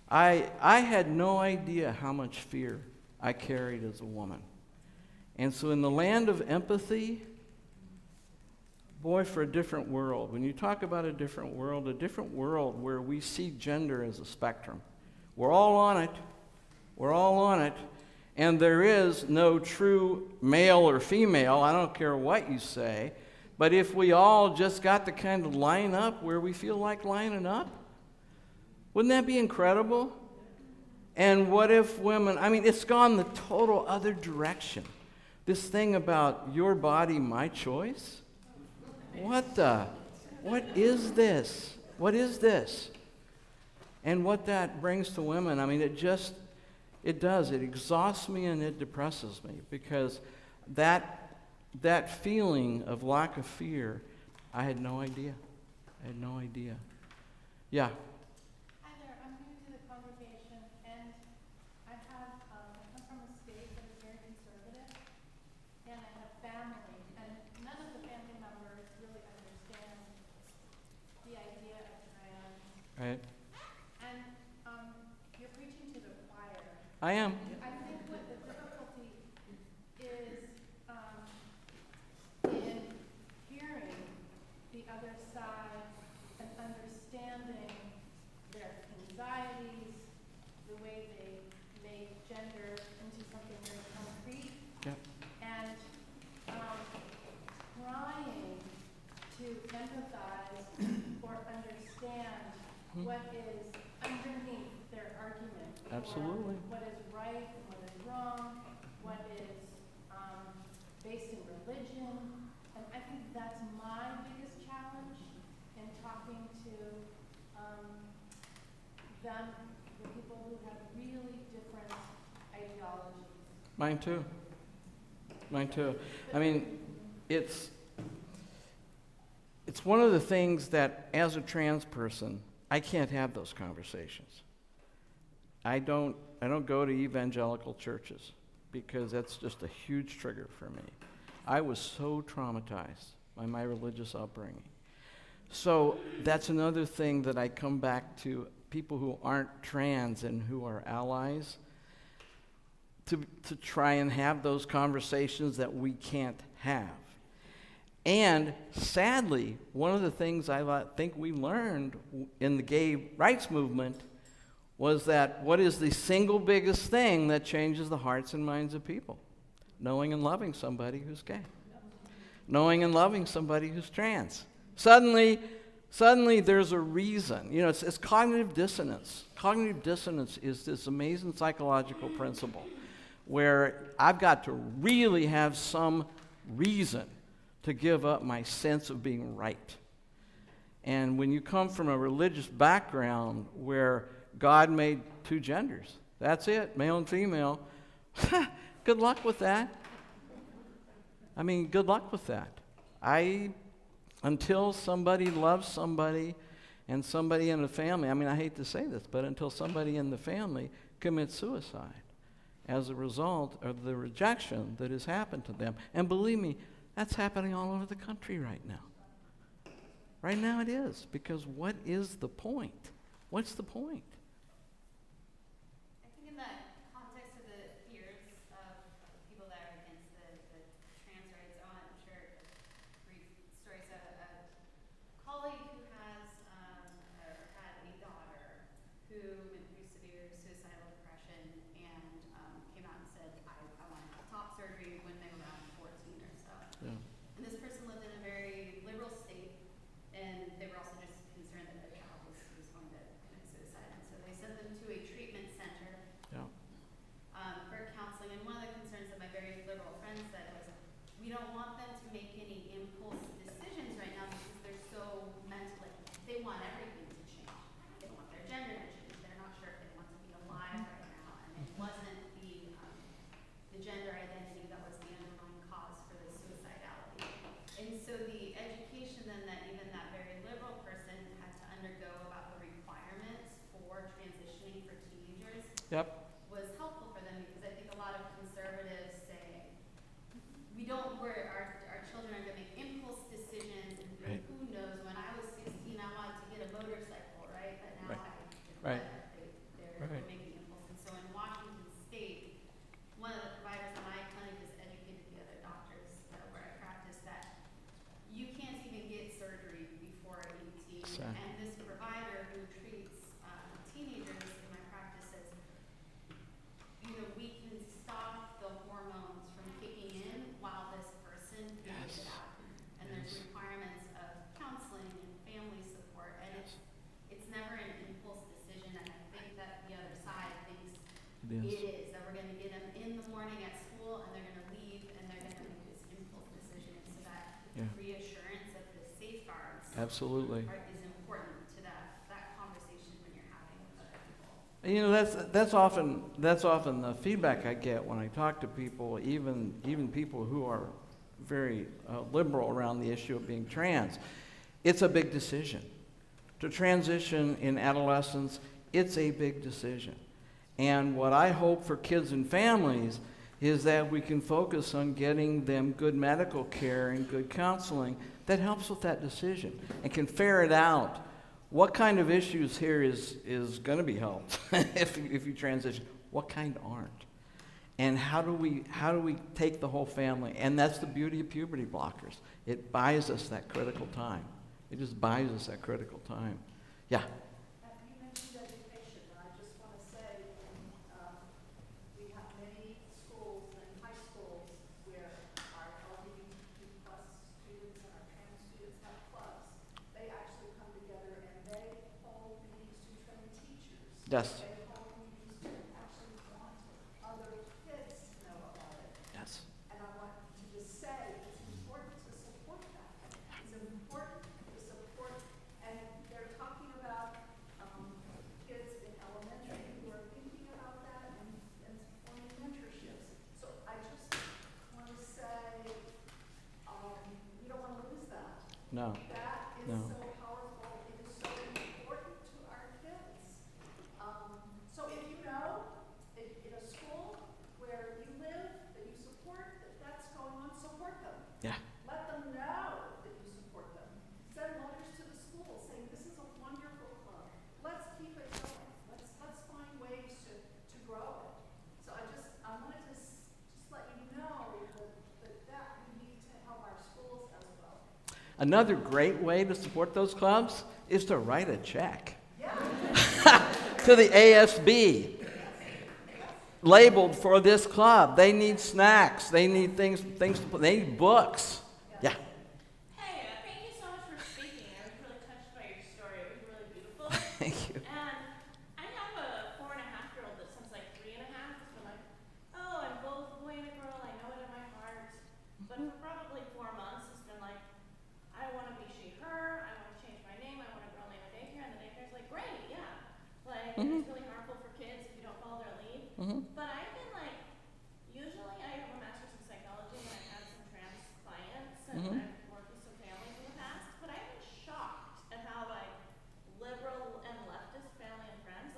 C: I had no idea how much fear I carried as a woman. And so in the land of empathy, boy, for a different world. When you talk about a different world where we see gender as a spectrum. We're all on it. And there is no true male or female, I don't care what you say, but if we all just got to kind of line up where we feel like lining up, wouldn't that be incredible? And what if women, it's gone the total other direction. This thing about your body, my choice? What is this? And what that brings to women, it exhausts me and it depresses me because that feeling of lack of fear, I had no idea. Yeah.
D: Hi there, I'm new to the congregation, and I come from a state that is very conservative, and I have family, and none of the family members really understand the idea of trans.
C: Right.
D: And you're preaching to the choir.
C: I am.
D: I think what the difficulty is in hearing the other side and understanding their anxieties, the way they make gender into something very concrete,
C: Yep.
D: and trying to empathize or understand what is underneath their argument.
C: Absolutely.
D: Or what is right and what is wrong, what is based in religion. And I think that's my biggest challenge in talking to them, the people who have really different ideologies.
C: Mine too. It's one of the things that as a trans person, I can't have those conversations. I don't go to evangelical churches because that's just a huge trigger for me. I was so traumatized by my religious upbringing. So that's another thing that I come back to people who aren't trans and who are allies to try and have those conversations that we can't have. And sadly, one of the things I think we learned in the gay rights movement was that what is the single biggest thing that changes the hearts and minds of people? Knowing and loving somebody who's gay. Knowing and loving somebody who's trans. Suddenly there's a reason. It's cognitive dissonance. Cognitive dissonance is this amazing psychological principle where I've got to really have some reason to give up my sense of being right. And when you come from a religious background where God made two genders, that's it, male and female, good luck with that. Good luck with that. Until somebody loves somebody and somebody in the family, I hate to say this, but until somebody in the family commits suicide as a result of the rejection that has happened to them. And believe me, that's happening all over the country right now. Right now it is, because what is the point? What's the point?
F: I think in that context of the fears of people that are against this,
C: Yep.
F: was helpful for them, because I think a lot of conservatives say, our children are gonna make impulse decisions, and
C: Right.
F: who knows, when I was 16, I wanted to get a motorcycle, right? But now
C: Right.
F: they're
C: Right.
F: making impulse. And so in Washington State, one of the providers in my clinic has educated the other doctors where I practice that you can't even get surgery before 18.
C: Sure.
F: And this provider who treats teenagers in my practice says, we can stop the hormones from kicking in while this person figures it out. And there's requirements of counseling and family support, and it's never an impulse decision. And I think that the other side thinks
C: It is.
F: it is, that we're going to get them in the morning at school, and they're going to leave, and they're going to make this impulse decision. So that
C: Yeah.
F: reassurance of the safeguards
C: Absolutely.
F: is important to that conversation when you're having with other people.
C: You know, that's often the feedback I get when I talk to people, even people who are very liberal around the issue of being trans. It's a big decision. To transition in adolescence, it's a big decision. And what I hope for kids and families is that we can focus on getting them good medical care and good counseling that helps with that decision and can ferret out what kind of issues here is going to be helped if you transition, what kind aren't. And how do we take the whole family? And that's the beauty of puberty blockers. It buys us that critical time. It just buys us that critical time. Yeah.
G: You mentioned education, and I just want to say, we have many schools and high schools where our LGBTQ plus students and our trans students have clubs. They actually come together and they hold meetings to train teachers.
C: Yes.
G: They hold meetings to actually want other kids to know about it.
C: Yes.
G: And I want to just say, it's important to support that. It's important to support, and they're talking about kids in elementary who are thinking about that and forming mentorships. So I just want to say, we don't want to lose that.
C: No.
G: That is
C: No.
G: so powerful. It is so important to our kids. So if you know, in a school where you live, that you support, that's going on, support them.
C: Yeah.
G: Let them know that you support them. Send letters to the school saying, this is a wonderful club. Let's keep it going. Let's find ways to grow it. So I wanted to just let you know that we need to help our schools as well.
C: Another great way to support those clubs is to write a check to the ASB labeled for this club. They need snacks. They need things to put. They need books. Yeah.
H: Hey, thank you so much for speaking. I was really touched by your story. It was really beautiful.
C: Thank you.
H: And I have a 4.5-year-old that sounds like 3.5. It's been like, oh, I'm both a boy and a girl. I know it in my heart. But for probably 4 months, it's been like, I want to be she, her. I want to change my name. I want a girl name at daycare. And the daycare's like, great, yeah. Like, it's really harmful for kids if you don't follow their lead. But I've been like, usually I have a master's in psychology and I've had some trans clients and I've worked with some families in the past, but I've been shocked at how like liberal and leftist family and friends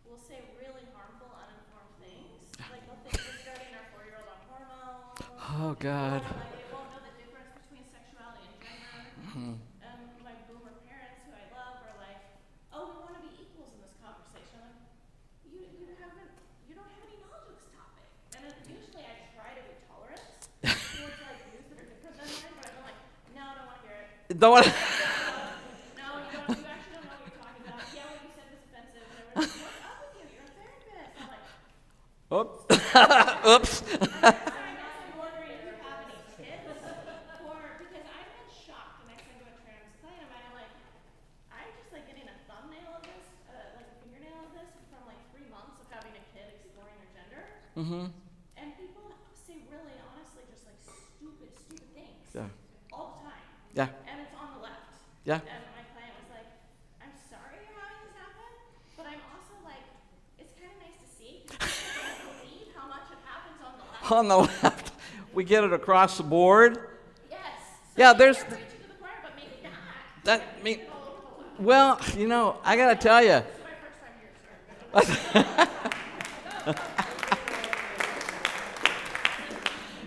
H: will say really harmful, uninformed things. Like they'll think we're starting our 4-year-old on hormones.
C: Oh, God.
H: Or, like, they won't know the difference between sexuality and gender. And my boomer parents, who I love, are like, oh, we want to be equals in this conversation. I'm like, you don't have any knowledge of this topic. And usually I try to be tolerant towards like views that are different than mine, but I'm like, no, I don't want to hear it.
C: Don't want
H: No, you actually don't know what you're talking about. Yeah, what you said was offensive. And everyone's like, what's up with you? You're a therapist. I'm like,
C: Oops. Oops.
H: I guess I'm wondering if you have any tips because I've been shocked when I send to a trans client of mine. I'm like, I'm just like getting a thumbnail of this, like a fingernail of this from like 3 months of having a kid exploring their gender. And people say really honestly just like stupid things
C: Yeah.
H: all the time.
C: Yeah.
H: And it's on the left.
C: Yeah.
H: And my client was like, I'm sorry you're having this happen, but I'm also like, it's kind of nice to see because people don't believe how much it happens on the left.
C: On the left, we get it across the board.
H: Yes. So
C: Yeah,
H: maybe
C: there's
H: you're preaching to the choir, but maybe not.
C: that.
H: You're
C: Me.
H: preaching all over the left.
C: Well, I gotta tell you.
H: This is my first time here, sorry.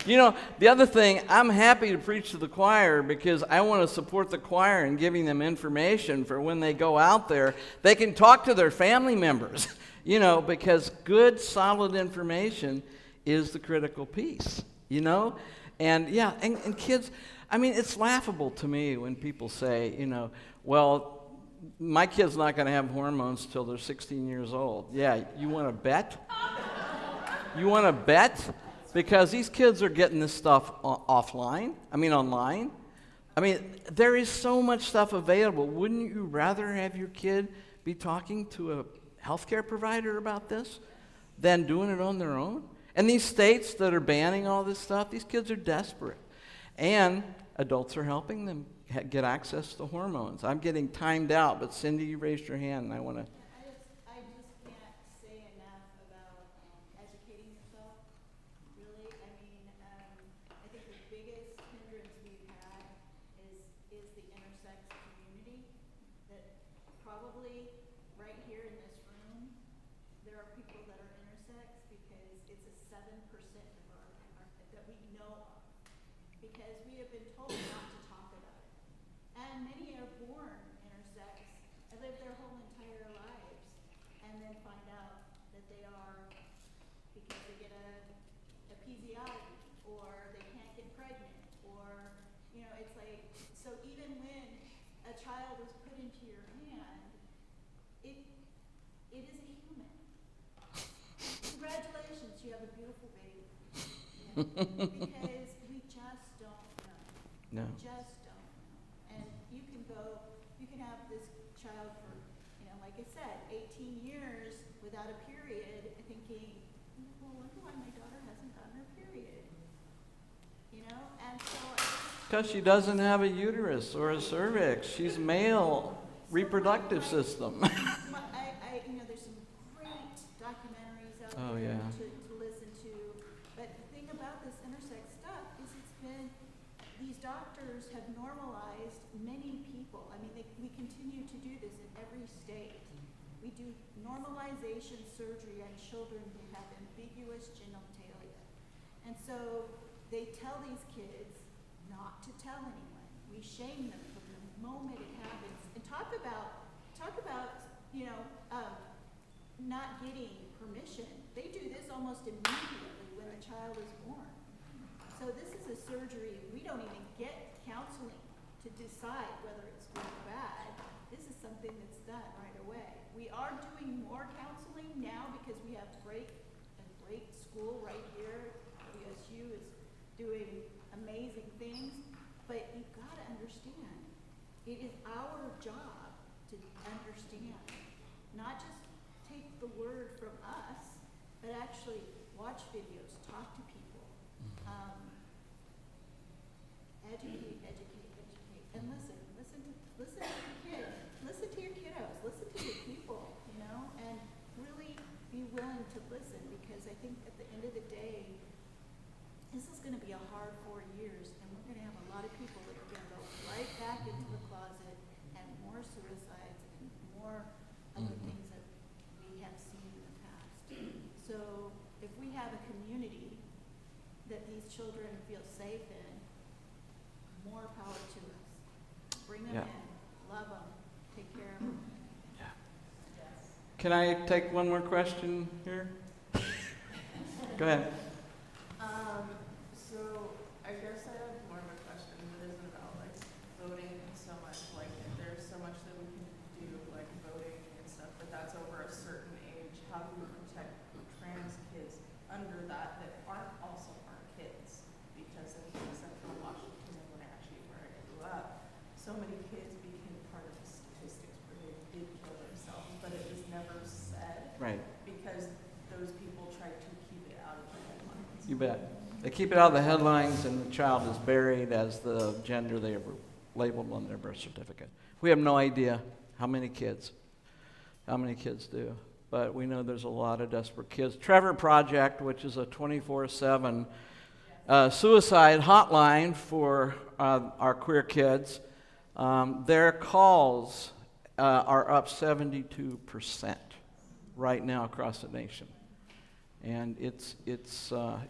C: You know, the other thing, I'm happy to preach to the choir because I want to support the choir in giving them information for when they go out there. They can talk to their family members, you know, because good, solid information is the critical piece, you know? And yeah, and kids, I mean, it's laughable to me when people say, you know, well, my kid's not going to have hormones till they're 16 years old. Yeah, you want to bet? You want to bet? Because these kids are getting this stuff online. I mean, there is so much stuff available. Wouldn't you rather have your kid be talking to a healthcare provider about this than doing it on their own? And these states that are banning all this stuff, these kids are desperate. And adults are helping them get access to hormones. I'm getting timed out, but Cindy, you raised your hand, and I want to...
H: I just can't say enough about educating yourself. Really, I mean, I think the biggest hindrance we've had is the intersex community. That probably right here in this room, there are people that are intersex because it's a 7% of our that we know of. Because we have been told not to talk about it. And many are born intersex and live their whole entire lives and then find out that they are because they get a episiotomy or they can't get pregnant or, you know, it's like, so even when a child is put into your hand, it is a human. Congratulations, you have a beautiful baby. You know, because we just don't know.
C: No.
H: We just don't know. And you can have this child for, you know, like I said, 18 years without a period, thinking, well, I wonder why my daughter hasn't gotten her period. You know, and so
C: Because she doesn't have a uterus or a cervix. She's male reproductive system.
H: you know, there's some great documentaries out
C: Oh,
H: there
C: yeah.
H: to listen to. But the thing about this intersex stuff is these doctors have normalized many people. I mean, we continue to do this in every state. We do normalization surgery on children who have ambiguous genitalia. And so they tell these kids not to tell anyone. We shame them from the moment it happens. And talk about, you know, not getting permission. They do this almost immediately when the child is born. So this is a surgery, we don't even get counseling to decide whether it's good or bad. This is something that's done right away. We are doing more counseling now because we have a great school right here. WSU is doing amazing things, but you've got to understand, it is our job to understand, not just take the word from us, but actually watch videos, talk to people, educate, and listen to your kids, listen to your kiddos, listen to your people, you know, and really be willing to listen, because I think at the end of the day, this is going to be a hard 4 years, and we're going to have a lot of people that are going to go right back into the closet, and more suicides and more other things that we have seen in the past. So if we have a community that these children feel safe in, more power to us. Bring them in, love them, take care of them.
C: Can I take one more question here? Go ahead.
I: So I guess I have more of a question that isn't about like voting so much. Like there's so much that we can do, like voting and stuff, but that's over a certain age. How do we protect trans kids under that aren't also our kids? Because in Central Washington and Wenatchee, where I grew up, so many kids became part of the statistics where they did kill themselves, but it was never said.
C: Right.
I: Because those people tried to keep it out of the headlines.
C: You bet. They keep it out of the headlines, and the child is buried as the gender they were labeled on their birth certificate. We have no idea how many kids do, but we know there's a lot of desperate kids. Trevor Project, which is a 24/7 suicide hotline for our queer kids, their calls are up 72% right now across the nation. And it's a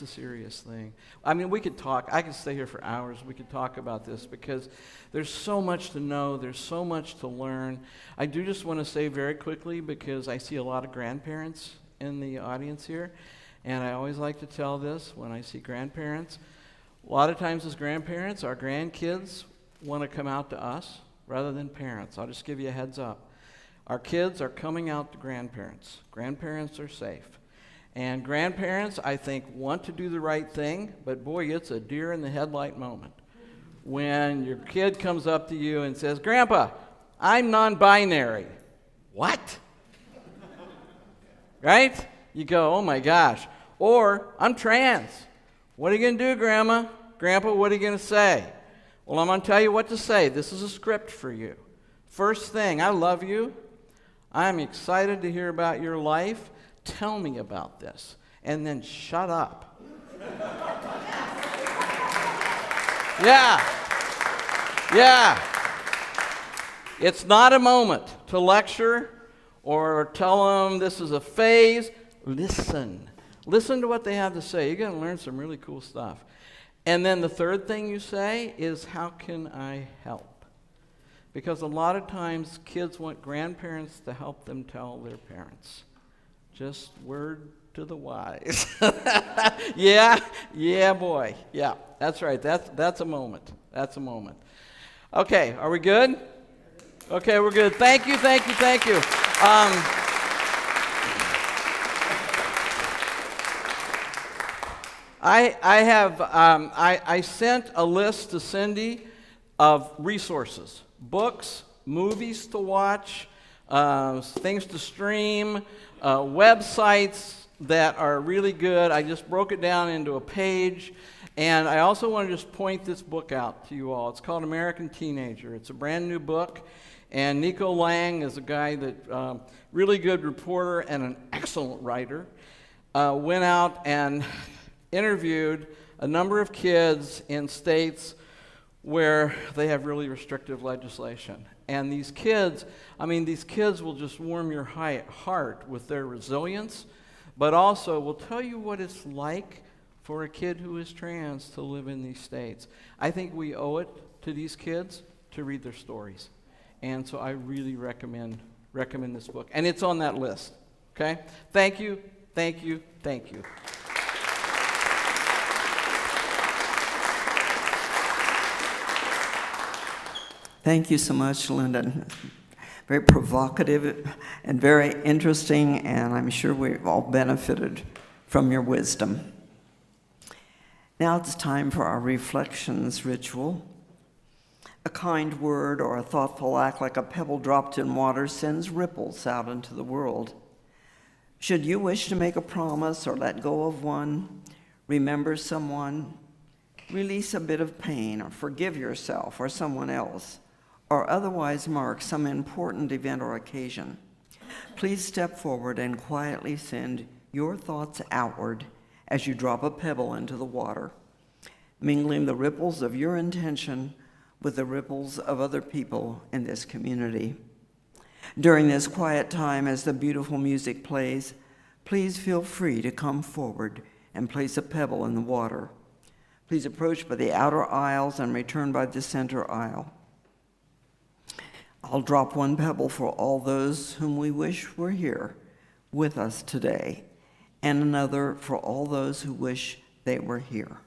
C: serious thing. I mean, I could stay here for hours. We could talk about this because there's so much to know. There's so much to learn. I do just want to say very quickly, because I see a lot of grandparents in the audience here, and I always like to tell this when I see grandparents. A lot of times as grandparents, our grandkids want to come out to us rather than parents. I'll just give you a heads up. Our kids are coming out to grandparents. Grandparents are safe. And grandparents, I think, want to do the right thing, but boy, it's a deer in the headlight moment when your kid comes up to you and says, "Grandpa, I'm non-binary." What? Right? You go, "Oh my gosh." Or, "I'm trans." What are you going to do, Grandma? Grandpa, what are you going to say? Well, I'm going to tell you what to say. This is a script for you. First thing, I love you. I'm excited to hear about your life. Tell me about this. And then shut up. Yeah. It's not a moment to lecture or tell them this is a phase. Listen. Listen to what they have to say. You're going to learn some really cool stuff. And then the third thing you say is, "How can I help?" Because a lot of times kids want grandparents to help them tell their parents. Just word to the wise. Yeah, boy. Yeah, that's right. That's a moment. That's a moment. Okay, are we good? Okay, we're good. Thank you. I sent a list to Cindy of resources, books, movies to watch, things to stream, websites that are really good. I just broke it down into a page. And I also want to just point this book out to you all. It's called American Teenager. It's a brand new book. And Nico Lang is a guy that, really good reporter and an excellent writer, went out and interviewed a number of kids in states where they have really restrictive legislation. And these kids will just warm your heart with their resilience, but also will tell you what it's like for a kid who is trans to live in these states. I think we owe it to these kids to read their stories. And so I really recommend this book. And it's on that list. Okay? Thank you.
A: Thank you so much, Linden. Very provocative and very interesting, and I'm sure we've all benefited from your wisdom. Now it's time for our reflections ritual. A kind word or a thoughtful act, like a pebble dropped in water, sends ripples out into the world. Should you wish to make a promise or let go of one, remember someone, release a bit of pain, or forgive yourself or someone else, or otherwise mark some important event or occasion, please step forward and quietly send your thoughts outward as you drop a pebble into the water, mingling the ripples of your intention with the ripples of other people in this community. During this quiet time, as the beautiful music plays, please feel free to come forward and place a pebble in the water. Please approach by the outer aisles and return by the center aisle. I'll drop one pebble for all those whom we wish were here with us today, and another for all those who wish they were here.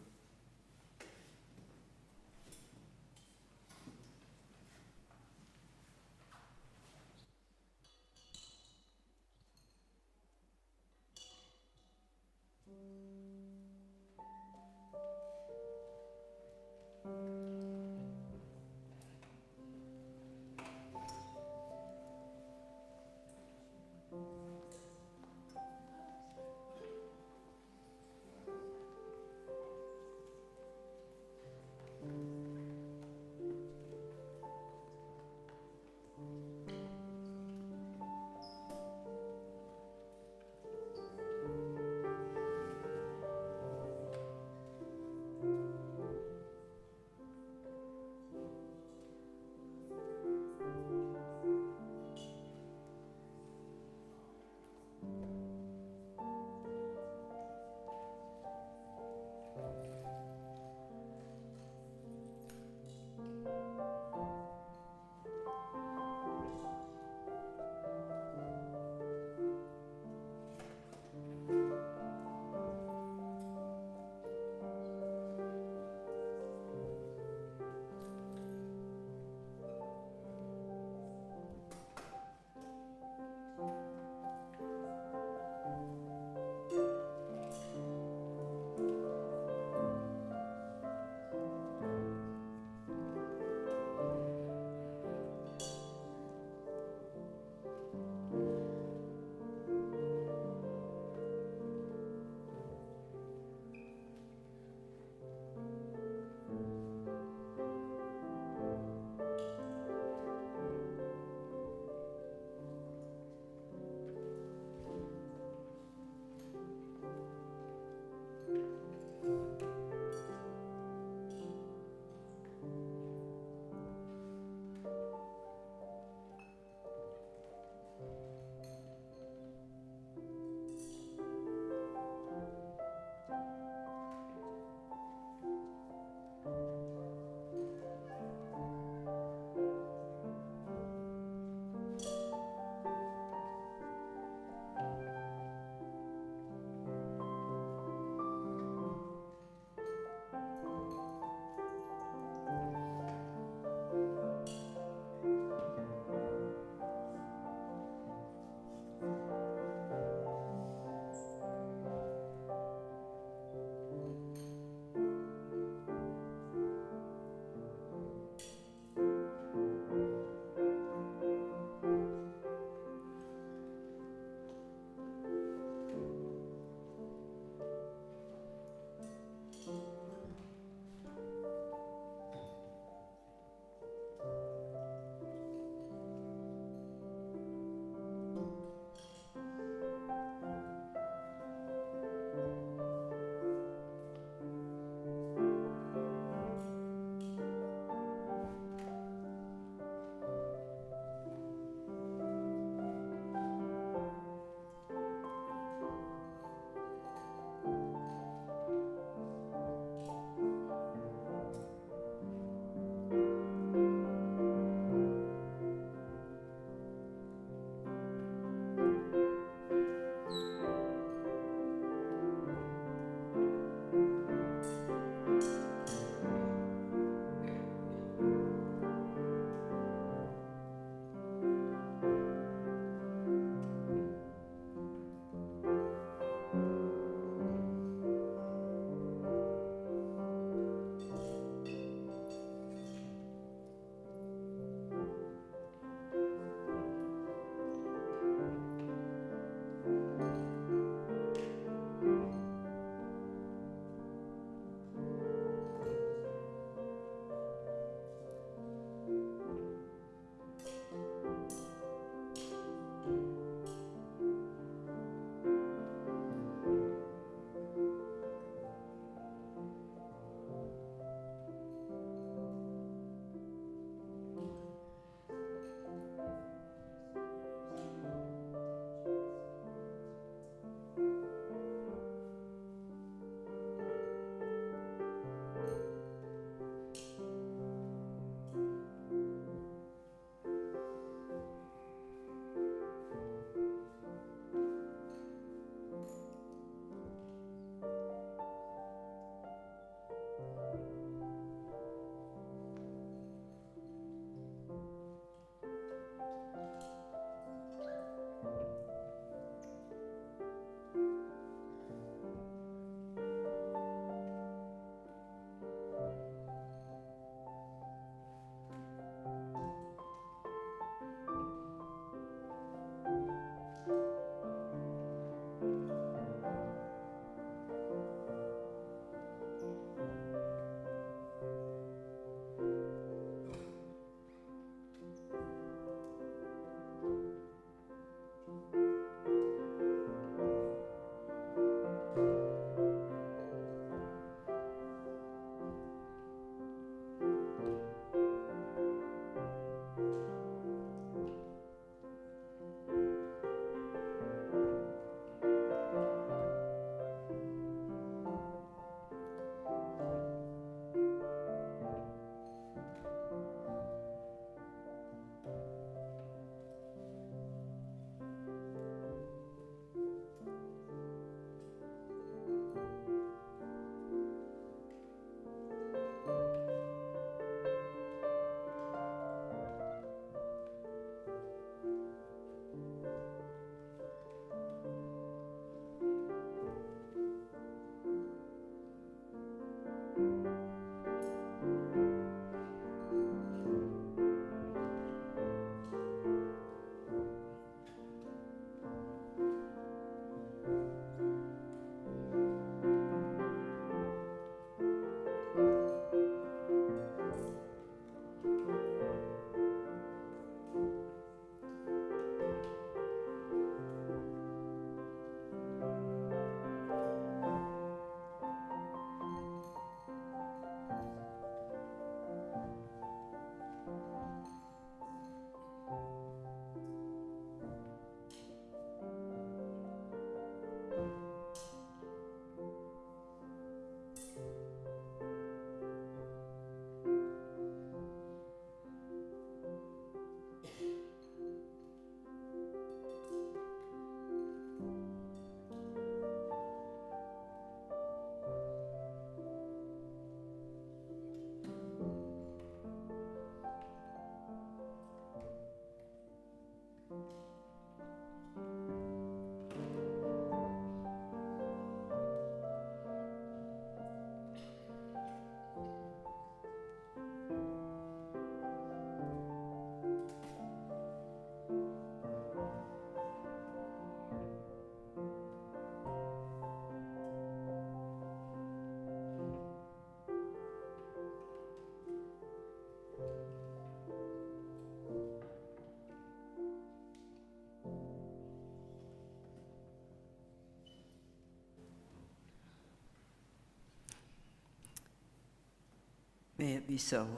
A: May it be so.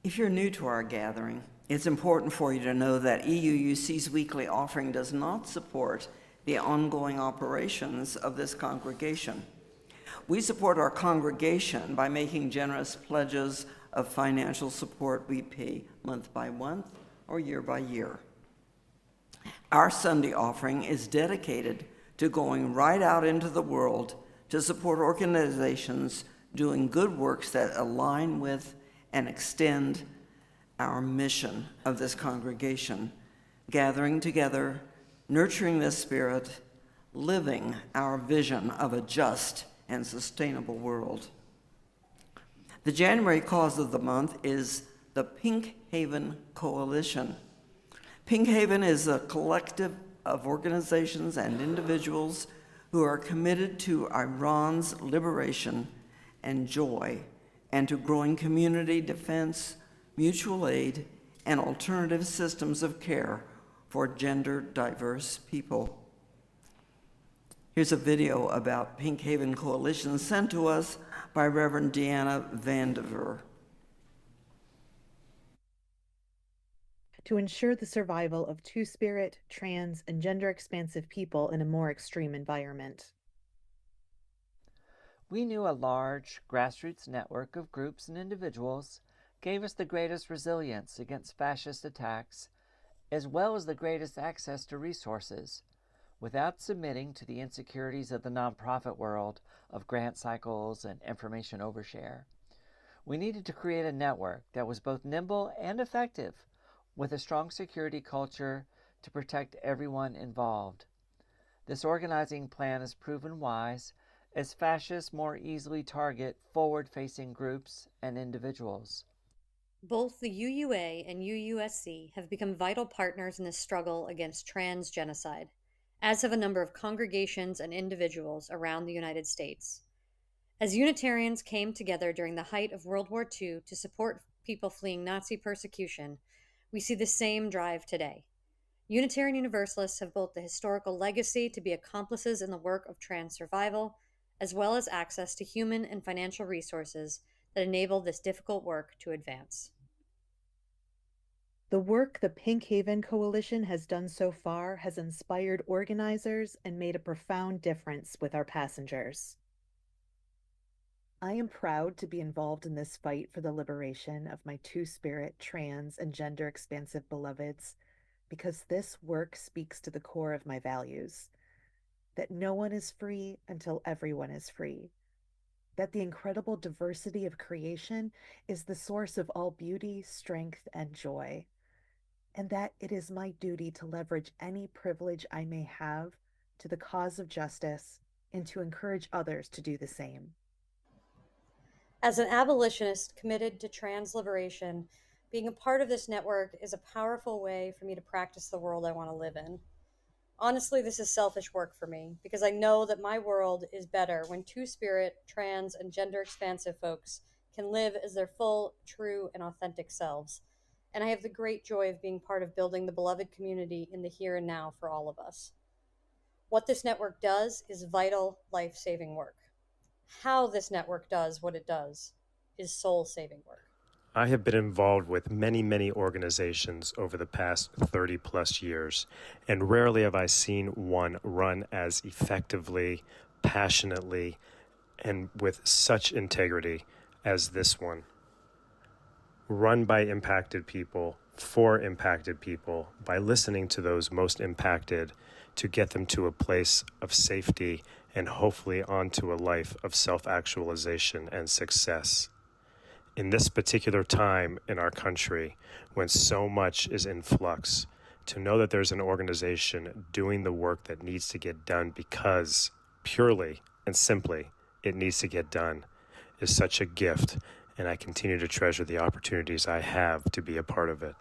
A: If you're new to our gathering, it's important for you to know that EUUC's weekly offering does not support the ongoing operations of this congregation. We support our congregation by making generous pledges of financial support we pay month by month or year by year. Our Sunday offering is dedicated to going right out into the world to support organizations doing good works that align with and extend our mission of this congregation, gathering together, nurturing the spirit, living our vision of a just and sustainable world. The January cause of the month is the Pink Haven Coalition. Pink Haven is a collective of organizations and individuals who are committed to Iran's liberation and joy, and to growing community defense, mutual aid, and alternative systems of care for gender diverse people. Here's a video about Pink Haven Coalition sent to us by Reverend Deanna Vandiver.
J: To ensure the survival of two-spirit, trans, and gender-expansive people in a more extreme environment.
K: We knew a large, grassroots network of groups and individuals gave us the greatest resilience against fascist attacks, as well as the greatest access to resources, without submitting to the insecurities of the nonprofit world of grant cycles and information overshare. We needed to create a network that was both nimble and effective, with a strong security culture to protect everyone involved. This organizing plan has proven wise, as fascists more easily target forward-facing groups and individuals.
L: Both the UUA and UUSC have become vital partners in the struggle against trans genocide, as have a number of congregations and individuals around the United States. As Unitarians came together during the height of World War II to support people fleeing Nazi persecution, we see the same drive today. Unitarian Universalists have both the historical legacy to be accomplices in the work of trans survival, as well as access to human and financial resources that enable this difficult work to advance.
J: The work the Pink Haven Coalition has done so far has inspired organizers and made a profound difference with our passengers. I am proud to be involved in this fight for the liberation of my two-spirit, trans, and gender-expansive beloveds, because this work speaks to the core of my values, that no one is free until everyone is free, that the incredible diversity of creation is the source of all beauty, strength, and joy, and that it is my duty to leverage any privilege I may have to the cause of justice and to encourage others to do the same.
L: As an abolitionist committed to trans liberation, being a part of this network is a powerful way for me to practice the world I want to live in. Honestly, this is selfish work for me, because I know that my world is better when two-spirit, trans, and gender-expansive folks can live as their full, true, and authentic selves. And I have the great joy of being part of building the beloved community in the here and now for all of us. What this network does is vital, life-saving work. How this network does what it does is soul-saving work.
M: I have been involved with many organizations over the past 30 plus years, and rarely have I seen one run as effectively, passionately, and with such integrity as this one. Run by impacted people, for impacted people, by listening to those most impacted to get them to a place of safety and hopefully onto a life of self-actualization and success. In this particular time in our country, when so much is in flux, to know that there's an organization doing the work that needs to get done because purely and simply it needs to get done is such a gift, and I continue to treasure the opportunities I have to be a part of it.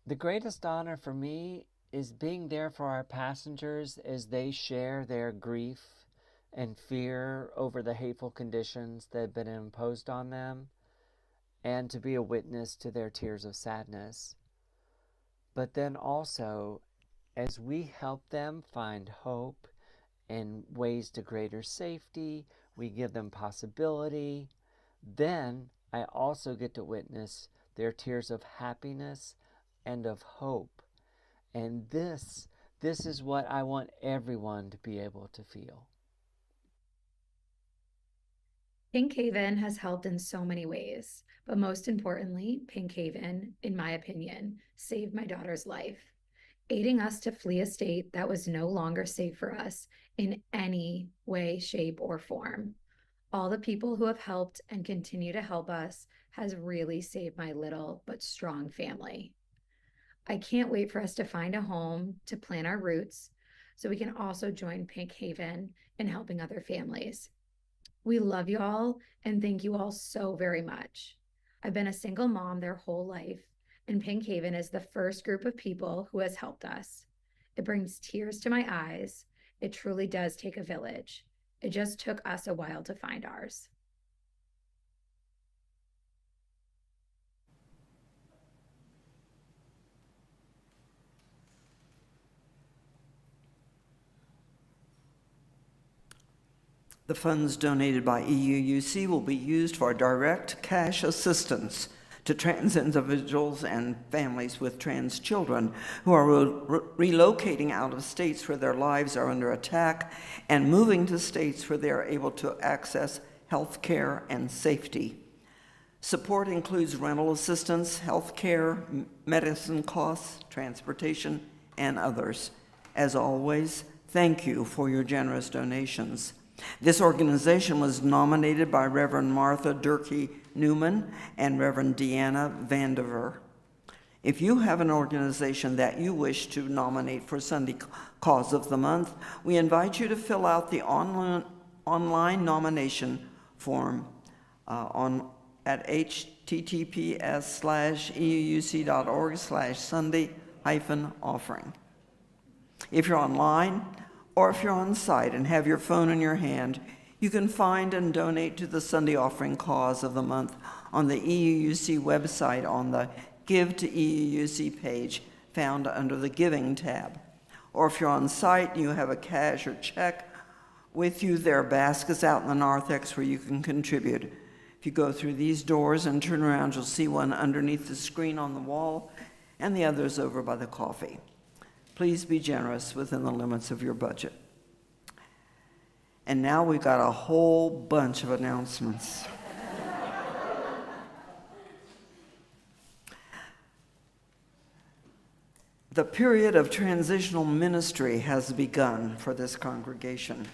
K: The greatest honor for me is being there for our passengers as they share their grief and fear over the hateful conditions that have been imposed on them, and to be a witness to their tears of sadness. But then also, as we help them find hope and ways to greater safety, We give them possibility. Then I also get to witness their tears of happiness and of hope. And this is what I want everyone to be able to feel.
N: Pink Haven has helped in so many ways, but most importantly, Pink Haven, in my opinion, saved my daughter's life, aiding us to flee a state that was no longer safe for us in any way, shape, or form. All the people who have helped and continue to help us has really saved my little but strong family. I can't wait for us to find a home to plant our roots so we can also join Pink Haven in helping other families. We love you all and thank you all so very much. I've been a single mom their whole life, and Pink Haven is the first group of people who has helped us. It brings tears to my eyes. It truly does take a village. It just took us a while to find ours.
A: The funds donated by EUUC will be used for direct cash assistance to trans individuals and families with trans children who are relocating out of states where their lives are under attack and moving to states where they are able to access health care and safety. Support includes rental assistance, health care, medicine costs, transportation, and others. As always, thank you for your generous donations. This organization was nominated by Reverend Martha Durkee Newman and Reverend Deanna Vandiver. If you have an organization that you wish to nominate for Sunday Cause of the Month, we invite you to fill out the online nomination form at https://euuc.org/Sunday-offering. If you're online, or if you're on site and have your phone in your hand, you can find and donate to the Sunday Offering Cause of the Month on the EUUC website on the Give to EUUC page found under the Giving tab. Or if you're on site and you have a cash or check with you, there are baskets out in the narthex where you can contribute. If you go through these doors and turn around, you'll see one underneath the screen on the wall and the others over by the coffee. Please be generous within the limits of your budget. And now we've got a whole bunch of announcements. The period of transitional ministry has begun for this congregation.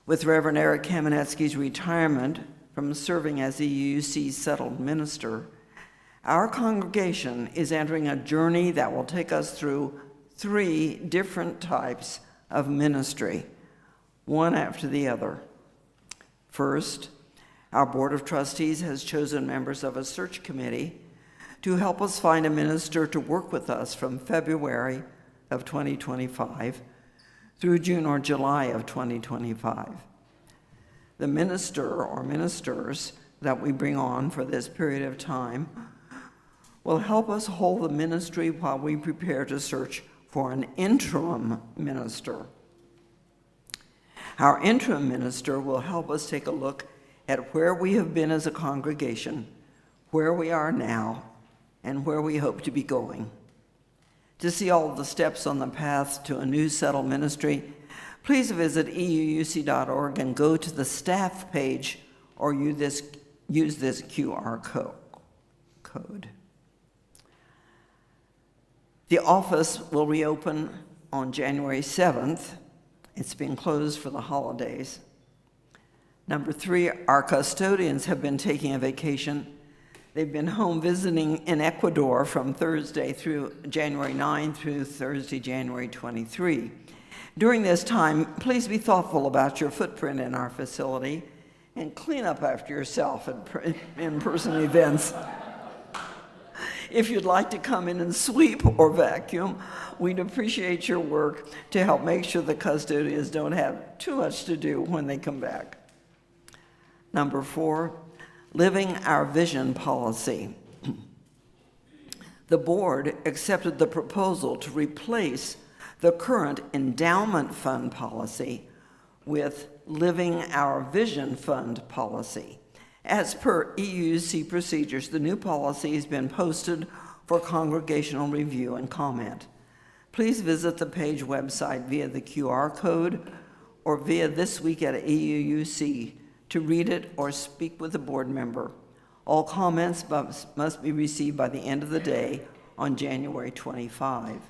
A: With Reverend Eric Kamenetsky's retirement from serving as EUC's settled minister, our congregation is entering a journey that will take us through 3 different types of ministry, one after the other. First, our Board of Trustees has chosen members of a search committee to help us find a minister to work with us from February of 2025 through June or July of 2025. The minister or ministers that we bring on for this period of time will help us hold the ministry while we prepare to search for an interim minister. Our interim minister will help us take a look at where we have been as a congregation, where we are now, and where we hope to be going. To see all the steps on the path to a new settled ministry, please visit euuc.org and go to the staff page or use this QR code. The office will reopen on January 7th. It's been closed for the holidays. Number 3, our custodians have been taking a vacation. They've been home visiting in Ecuador from Thursday through January 9 through Thursday, January 23. During this time, please be thoughtful about your footprint in our facility and clean up after yourself at in-person events. If you'd like to come in and sweep or vacuum, we'd appreciate your work to help make sure the custodians don't have too much to do when they come back. Number 4, living our vision policy. The board accepted the proposal to replace the current endowment fund policy with Living Our Vision Fund policy. As per EUC procedures, the new policy has been posted for congregational review and comment. Please visit the page website via the QR code or via This Week at EUC to read it or speak with a board member. All comments must be received by the end of the day on January 25.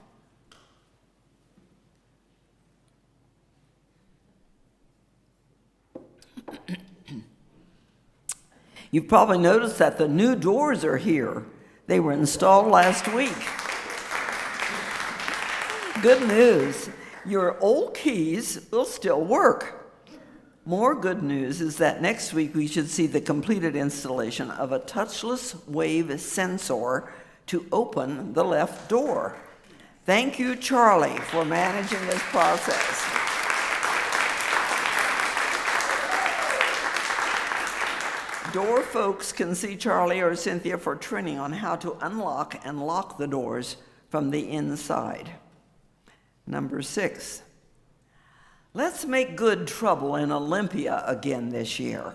A: You've probably noticed that the new doors are here. They were installed last week. Good news, your old keys will still work. More good news is that next week we should see the completed installation of a touchless wave sensor to open the left door. Thank you, Charlie, for managing this process. Door folks can see Charlie or Cynthia for training on how to unlock and lock the doors from the inside. Number 6, let's make good trouble in Olympia again this year.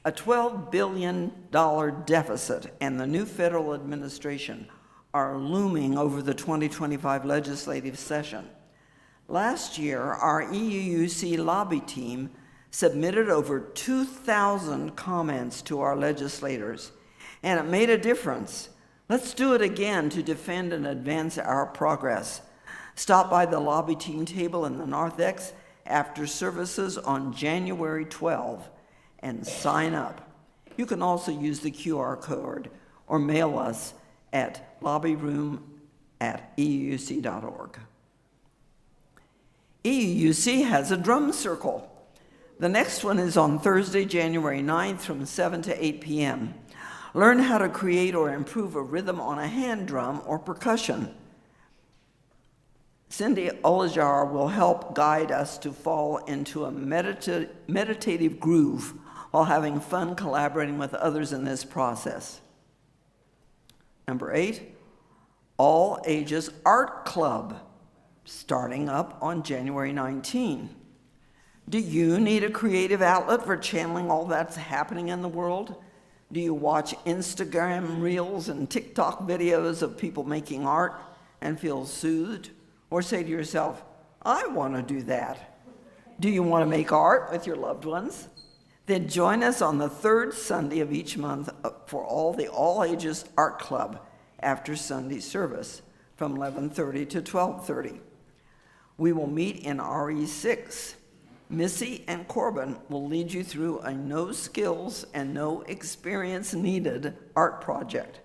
A: A $12 billion deficit and the new federal administration are looming over the 2025 legislative session. Last year, our EUC lobby team submitted over 2,000 comments to our legislators, and it made a difference. Let's do it again to defend and advance our progress. Stop by the lobby team table in the narthex after services on January 12 and sign up. You can also use the QR code or mail us at lobbyroom@euc.org. EUC has a drum circle. The next one is on Thursday, January 9th from 7 to 8 p.m. Learn how to create or improve a rhythm on a hand drum or percussion. Cindy Olajar will help guide us to fall into a meditative groove while having fun collaborating with others in this process. Number 8, All Ages Art Club, starting up on January 19. Do you need a creative outlet for channeling all that's happening in the world? Do you watch Instagram reels and TikTok videos of people making art and feel soothed? Or say to yourself, I want to do that. Do you want to make art with your loved ones? Then join us on the third Sunday of each month for the All Ages Art Club after Sunday service from 11:30 to 12:30. We will meet in RE6. Missy and Corbin will lead you through a no skills and no experience needed art project.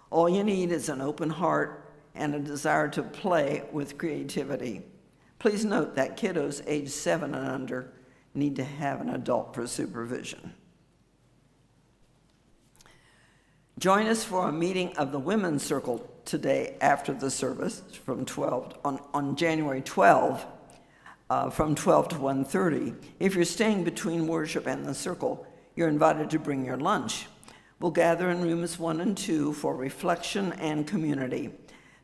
A: All you need is an open heart and a desire to play with creativity. Please note that kiddos age 7 and under need to have an adult for supervision. Join us for a meeting of the Women's Circle today after the service from 12 on January 12. From 12 to 1:30. If you're staying between worship and the circle, you're invited to bring your lunch. We'll gather in rooms 1 and 2 for reflection and community.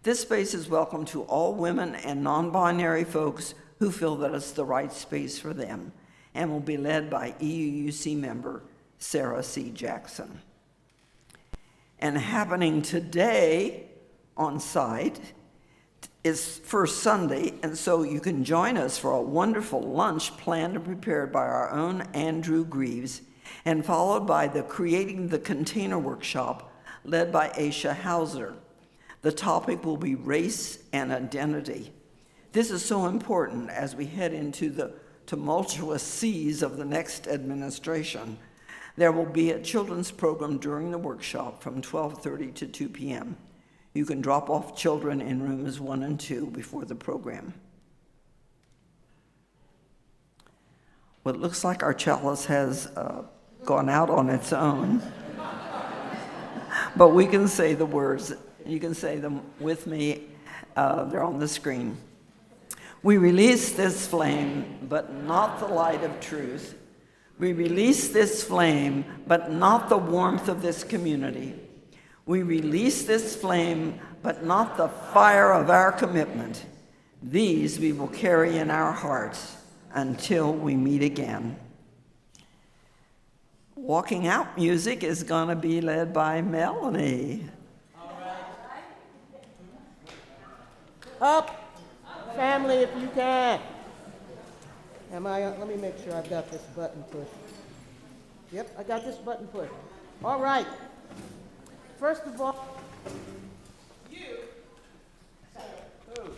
A: This space is welcome to all women and non-binary folks who feel that it's the right space for them, and will be led by EUC member Sarah C. Jackson. And happening today on site is First Sunday, and so you can join us for a wonderful lunch planned and prepared by our own Andrew Greaves, and followed by the Creating the Container workshop led by Aisha Hauser. The topic will be race and identity. This is so important as we head into the tumultuous seas of the next administration. There will be a children's program during the workshop from 12:30 to 2 p.m. You can drop off children in rooms 1 and 2 before the program. Well, it looks like our chalice has gone out on its own. But we can say the words. You can say them with me. They're on the screen. We release this flame, but not the light of truth. We release this flame, but not the warmth of this community. We release this flame, but not the fire of our commitment. These we will carry in our hearts Until we meet again. Walking out music is going to be led by Melanie.
B: Up, family, if you can. Let me make sure I've got this button pushed. Yep, I got this button pushed. All right. First of all, you. Who?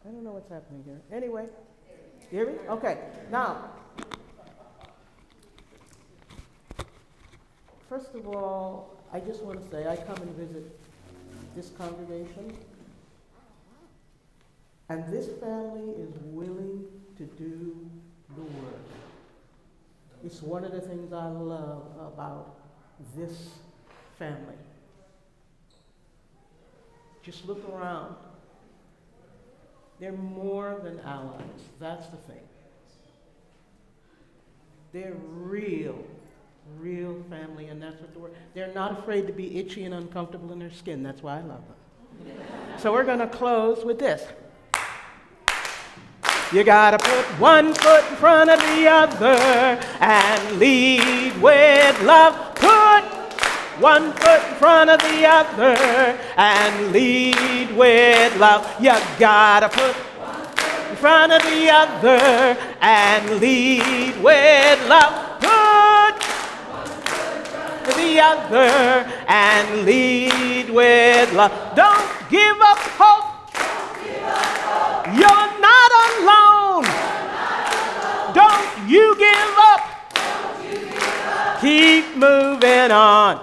B: I don't know what's happening here. Anyway, you hear me? Okay. Now, first of all, I just want to say I come and visit this congregation, and this family is willing to do the work. It's one of the things I love about this family. Just look around. They're more than allies. That's the thing. They're real family, and that's what the word. They're not afraid to be itchy and uncomfortable in their skin. That's why I love them. So we're going to close with this. You got to put one foot in front of the other and lead with love. Put one foot in front of the other and lead with love. You gotta put one foot in front of the other and lead with love. Put one foot in front of the other and lead with love. Don't give up hope. Don't give up hope. You're not alone. Don't you give up. Don't you give up. Keep moving on.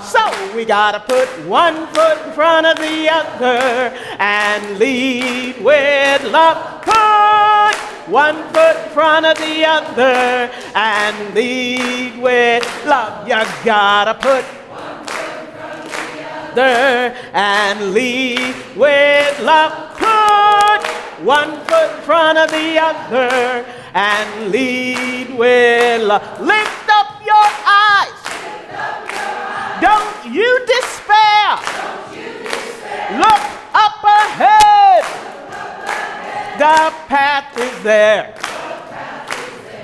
B: So we gotta put one foot in front of the other and lead with love. Put one foot in front of the other and lead with love. You gotta put one foot in front of the other and lead with love. Put one foot in front of the other and lead with love. Lift up your eyes. Don't you despair. Look up ahead. The path is there.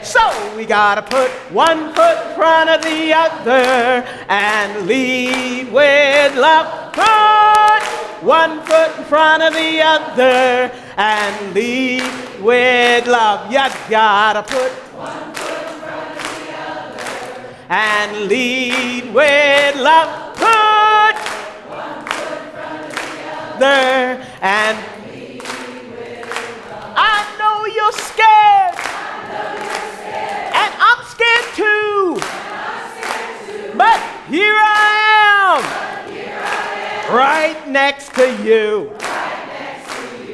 B: So we gotta put one foot in front of the other and lead with love. Put one foot in front of the other and lead with love. You gotta put one foot in front of the other and lead with love. Put one foot in front of the other and lead with love. I know you're scared. And I'm scared too. But here I am. Right next to you.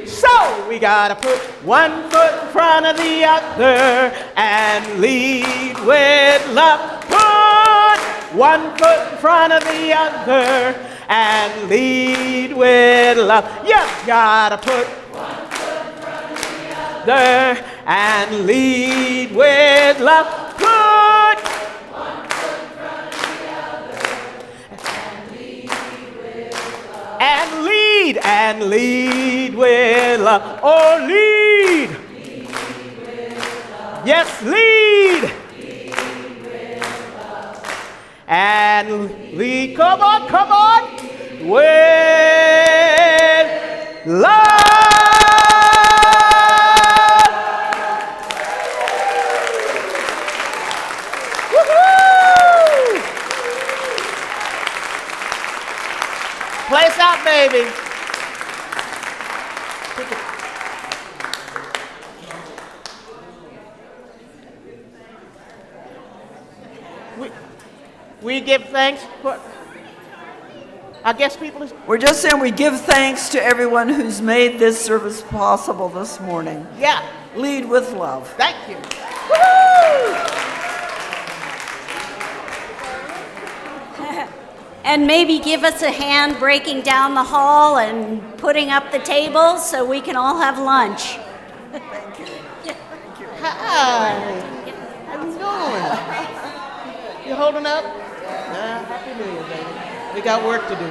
B: So we gotta put one foot in front of the other and lead with love. Put one foot in front of the other and lead with love. You gotta put one foot in front of the other and lead with love. Put one foot in front of the other and lead with love. And lead with love. Oh, lead. Lead with love. Yes, lead. Lead with love. And lead. Come on. With love. Place out, baby. We give thanks for, I guess people is.
A: We're just saying we give thanks to everyone who's made this service possible this morning.
B: Yeah.
A: Lead with love.
B: Thank you. Woo-hoo!
O: and maybe give us a hand breaking down the hall and putting up the tables so we can all have lunch.
B: Hi. How you doing? You holding up? Nah, Happy New Year, baby. We got work to do.